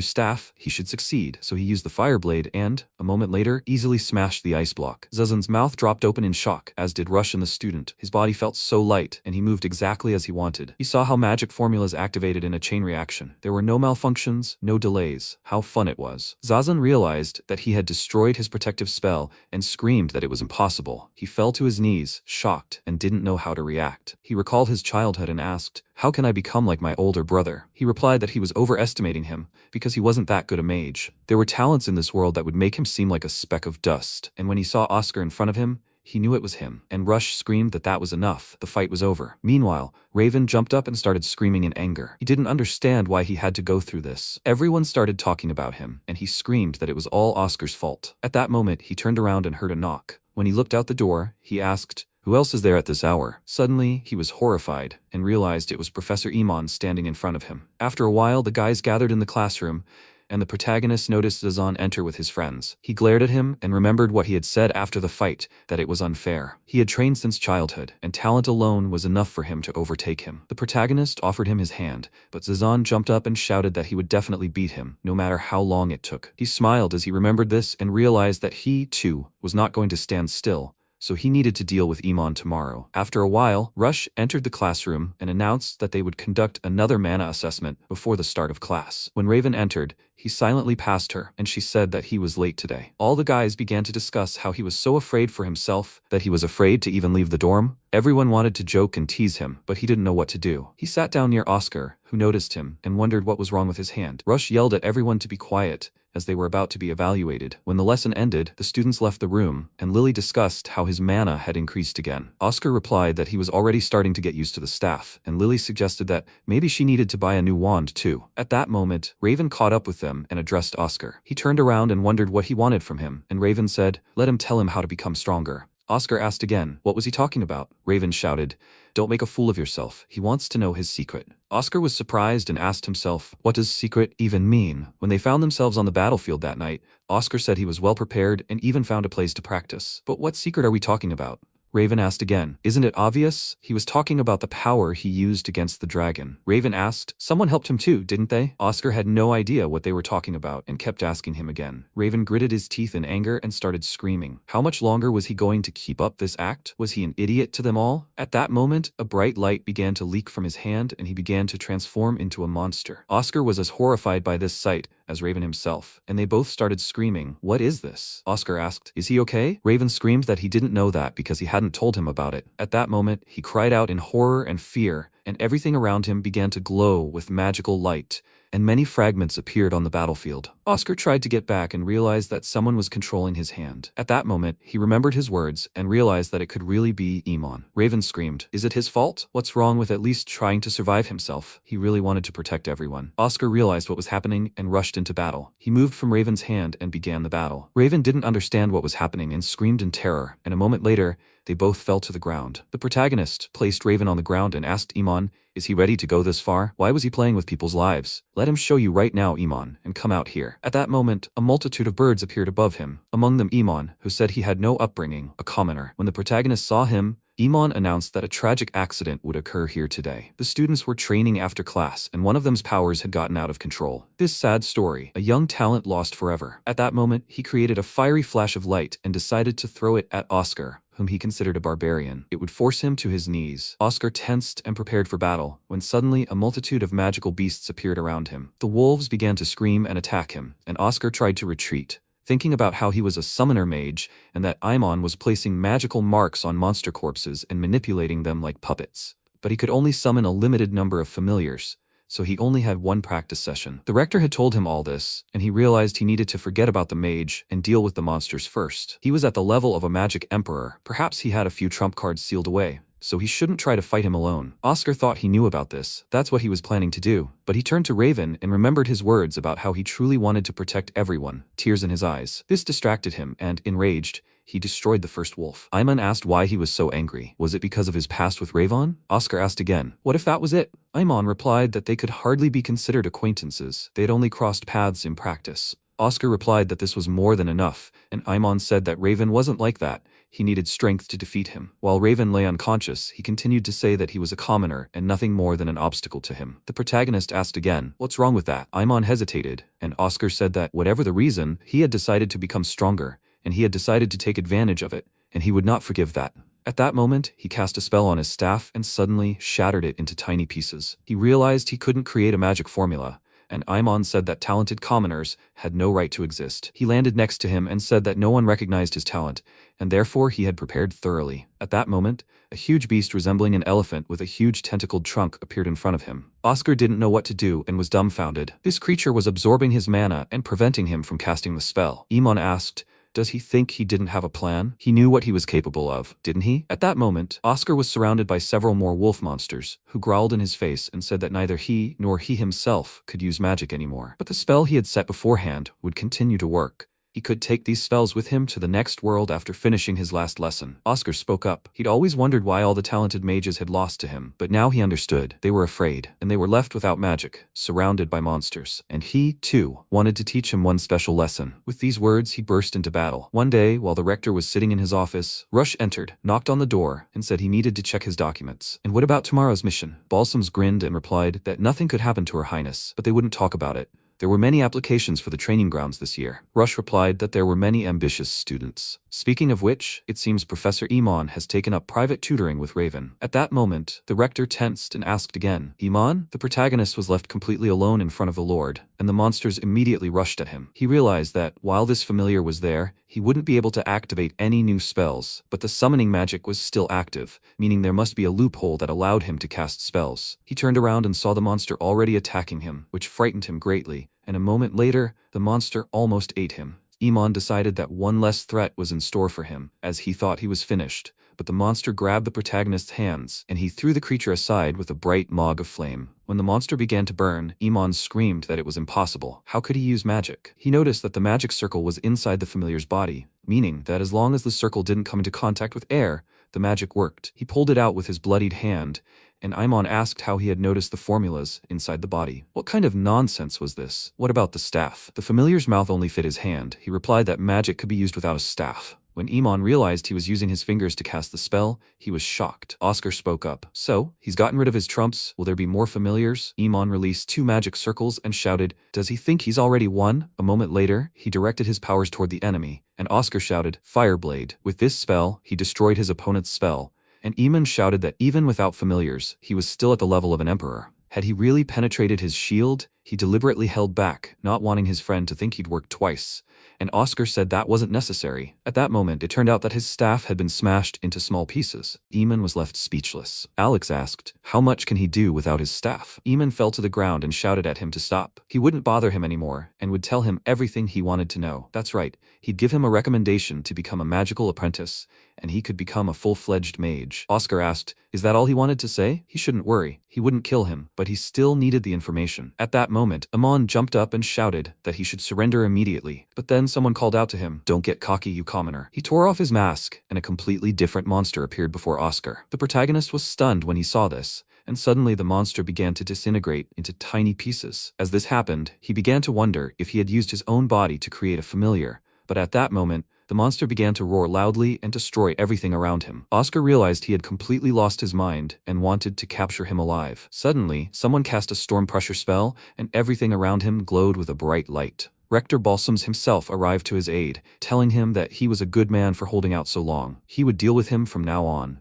staff, he should succeed, so he used the fire blade and, a moment later, easily smashed the ice block. Zazan's mouth dropped open in shock, as did Rush and the student. His body felt so light, and he moved exactly as he wanted. He saw how magic formulas activated in a chain reaction. There were no malfunctions, no delays. How fun it was. Zazan realized that he had destroyed his protective spell and screamed that it was impossible. He fell to his knees, shocked, and didn't know how to react. He recalled his childhood and asked, "How can I become like my older brother?" He replied that he was overestimating him because he wasn't that good a mage. There were talents in this world that would make him seem like a speck of dust, and when he saw Oscar in front of him, he knew it was him, and Rush screamed that that was enough. The fight was over. Meanwhile, Raven jumped up and started screaming in anger. He didn't understand why he had to go through this. Everyone started talking about him, and he screamed that it was all Oscar's fault. At that moment, he turned around and heard a knock. When he looked out the door, he asked, Who else is there at this hour? Suddenly, he was horrified and realized it was Professor Iman standing in front of him. After a while, the guys gathered in the classroom, and the protagonist noticed Zazan enter with his friends. He glared at him and remembered what he had said after the fight, that it was unfair. He had trained since childhood, and talent alone was enough for him to overtake him. The protagonist offered him his hand, but Zazan jumped up and shouted that he would definitely beat him, no matter how long it took. He smiled as he remembered this and realized that he, too, was not going to stand still, so he needed to deal with Iman tomorrow. After a while, Rush entered the classroom and announced that they would conduct another mana assessment before the start of class. When Raven entered, he silently passed her, and she said that he was late today. All the guys began to discuss how he was so afraid for himself that he was afraid to even leave the dorm. Everyone wanted to joke and tease him, but he didn't know what to do. He sat down near Oscar, who noticed him and wondered what was wrong with his hand. Rush yelled at everyone to be quiet, as they were about to be evaluated. When the lesson ended, the students left the room, and Lily discussed how his mana had increased again. Oscar replied that he was already starting to get used to the staff, and Lily suggested that maybe she needed to buy a new wand too. At that moment, Raven caught up with them and addressed Oscar. He turned around and wondered what he wanted from him, and Raven said, "Let him tell him how to become stronger." Oscar asked again, what was he talking about? Raven shouted, "Don't make a fool of yourself. He wants to know his secret." Oscar was surprised and asked himself, what does secret even mean? When they found themselves on the battlefield that night, Oscar said he was well prepared and even found a place to practice. But what secret are we talking about? Raven asked again. Isn't it obvious? He was talking about the power he used against the dragon. Raven asked, someone helped him too, didn't they? Oscar had no idea what they were talking about and kept asking him again. Raven gritted his teeth in anger and started screaming. How much longer was he going to keep up this act? Was he an idiot to them all? At that moment, a bright light began to leak from his hand and he began to transform into a monster. Oscar was as horrified by this sight as Raven himself, and they both started screaming. What is this? Oscar asked. Is he okay? Raven screamed that he didn't know that because he hadn't told him about it. At that moment, he cried out in horror and fear, and everything around him began to glow with magical light, and many fragments appeared on the battlefield. Oscar tried to get back and realized that someone was controlling his hand. At that moment, he remembered his words and realized that it could really be Iman. Raven screamed, is it his fault? What's wrong with at least trying to survive himself? He really wanted to protect everyone. Oscar realized what was happening and rushed into battle. He moved from Raven's hand and began the battle. Raven didn't understand what was happening and screamed in terror, and a moment later, they both fell to the ground. The protagonist placed Raven on the ground and asked Iman, is he ready to go this far? Why was he playing with people's lives? Let him show you right now, Iman, and come out here. At that moment, a multitude of birds appeared above him, among them Iman, who said he had no upbringing, a commoner. When the protagonist saw him, Iman announced that a tragic accident would occur here today. The students were training after class, and one of them's powers had gotten out of control. This sad story, a young talent lost forever. At that moment, he created a fiery flash of light and decided to throw it at Oscar, whom he considered a barbarian. It would force him to his knees. Oscar tensed and prepared for battle, when suddenly a multitude of magical beasts appeared around him. The wolves began to scream and attack him, and Oscar tried to retreat, thinking about how he was a summoner mage and that Iman was placing magical marks on monster corpses and manipulating them like puppets. But he could only summon a limited number of familiars, so he only had one practice session. The rector had told him all this, and he realized he needed to forget about the mage and deal with the monsters first. He was at the level of a magic emperor. Perhaps he had a few trump cards sealed away, so he shouldn't try to fight him alone. Oscar thought he knew about this. That's what he was planning to do. But he turned to Raven and remembered his words about how he truly wanted to protect everyone, tears in his eyes. This distracted him, and, enraged, he destroyed the first wolf. Iman asked why he was so angry. Was it because of his past with Raven? Oscar asked again, what if that was it? Iman replied that they could hardly be considered acquaintances. They had only crossed paths in practice. Oscar replied that this was more than enough, and Iman said that Raven wasn't like that. He needed strength to defeat him. While Raven lay unconscious, he continued to say that he was a commoner and nothing more than an obstacle to him. The protagonist asked again, what's wrong with that? Iman hesitated, and Oscar said that whatever the reason, he had decided to become stronger, and he had decided to take advantage of it, and he would not forgive that. At that moment, he cast a spell on his staff and suddenly shattered it into tiny pieces. He realized he couldn't create a magic formula, and Iman said that talented commoners had no right to exist. He landed next to him and said that no one recognized his talent, and therefore he had prepared thoroughly. At that moment, a huge beast resembling an elephant with a huge tentacled trunk appeared in front of him. Oscar didn't know what to do and was dumbfounded. This creature was absorbing his mana and preventing him from casting the spell. Iman asked, does he think he didn't have a plan? He knew what he was capable of, didn't he? At that moment, Oscar was surrounded by several more wolf monsters, who growled in his face and said that neither he nor he himself could use magic anymore. But the spell he had set beforehand would continue to work, He could take these spells with him to the next world after finishing his last lesson. Oscar spoke up. He'd always wondered why all the talented mages had lost to him, but now he understood. They were afraid, and they were left without magic, surrounded by monsters. And he, too, wanted to teach him one special lesson. With these words, he burst into battle. One day, while the rector was sitting in his office, Rush entered, knocked on the door, and said he needed to check his documents. And what about tomorrow's mission? Balsams grinned and replied that nothing could happen to Her Highness, but they wouldn't talk about it. There were many applications for the training grounds this year. Rush replied that there were many ambitious students. Speaking of which, it seems Professor Iman has taken up private tutoring with Raven. At that moment, the rector tensed and asked again, Iman? The protagonist was left completely alone in front of the Lord, and the monsters immediately rushed at him. He realized that, while this familiar was there, he wouldn't be able to activate any new spells, but the summoning magic was still active, meaning there must be a loophole that allowed him to cast spells. He turned around and saw the monster already attacking him, which frightened him greatly, and a moment later, the monster almost ate him. Iman decided that one less threat was in store for him, as he thought he was finished, but the monster grabbed the protagonist's hands, and he threw the creature aside with a bright mog of flame. When the monster began to burn, Iman screamed that it was impossible. How could he use magic? He noticed that the magic circle was inside the familiar's body, meaning that as long as the circle didn't come into contact with air, the magic worked. He pulled it out with his bloodied hand, and Iman asked how he had noticed the formulas inside the body. What kind of nonsense was this? What about the staff? The familiar's mouth only fit his hand. He replied that magic could be used without a staff. When Iman realized he was using his fingers to cast the spell, he was shocked. Oscar spoke up. So, he's gotten rid of his trumps. Will there be more familiars? Iman released 2 magic circles and shouted, does he think he's already won? A moment later, he directed his powers toward the enemy, and Oscar shouted, Fireblade. With this spell, he destroyed his opponent's spell, and Iman shouted that even without familiars, he was still at the level of an emperor. Had he really penetrated his shield? He deliberately held back, not wanting his friend to think he'd worked twice, and Oscar said that wasn't necessary. At that moment, it turned out that his staff had been smashed into small pieces. Iman was left speechless. Alex asked, how much can he do without his staff? Iman fell to the ground and shouted at him to stop. He wouldn't bother him anymore, and would tell him everything he wanted to know. That's right, he'd give him a recommendation to become a magical apprentice, and he could become a full-fledged mage. Oscar asked, is that all he wanted to say? He shouldn't worry. He wouldn't kill him, but he still needed the information. At that moment, Iman jumped up and shouted that he should surrender immediately. But then someone called out to him, don't get cocky, you commoner. He tore off his mask, and a completely different monster appeared before Oscar. The protagonist was stunned when he saw this, and suddenly the monster began to disintegrate into tiny pieces. As this happened, he began to wonder if he had used his own body to create a familiar, but at that moment, the monster began to roar loudly and destroy everything around him. Oscar realized he had completely lost his mind and wanted to capture him alive. Suddenly, someone cast a storm pressure spell, and everything around him glowed with a bright light. Rector Balsams himself arrived to his aid, telling him that he was a good man for holding out so long. He would deal with him from now on.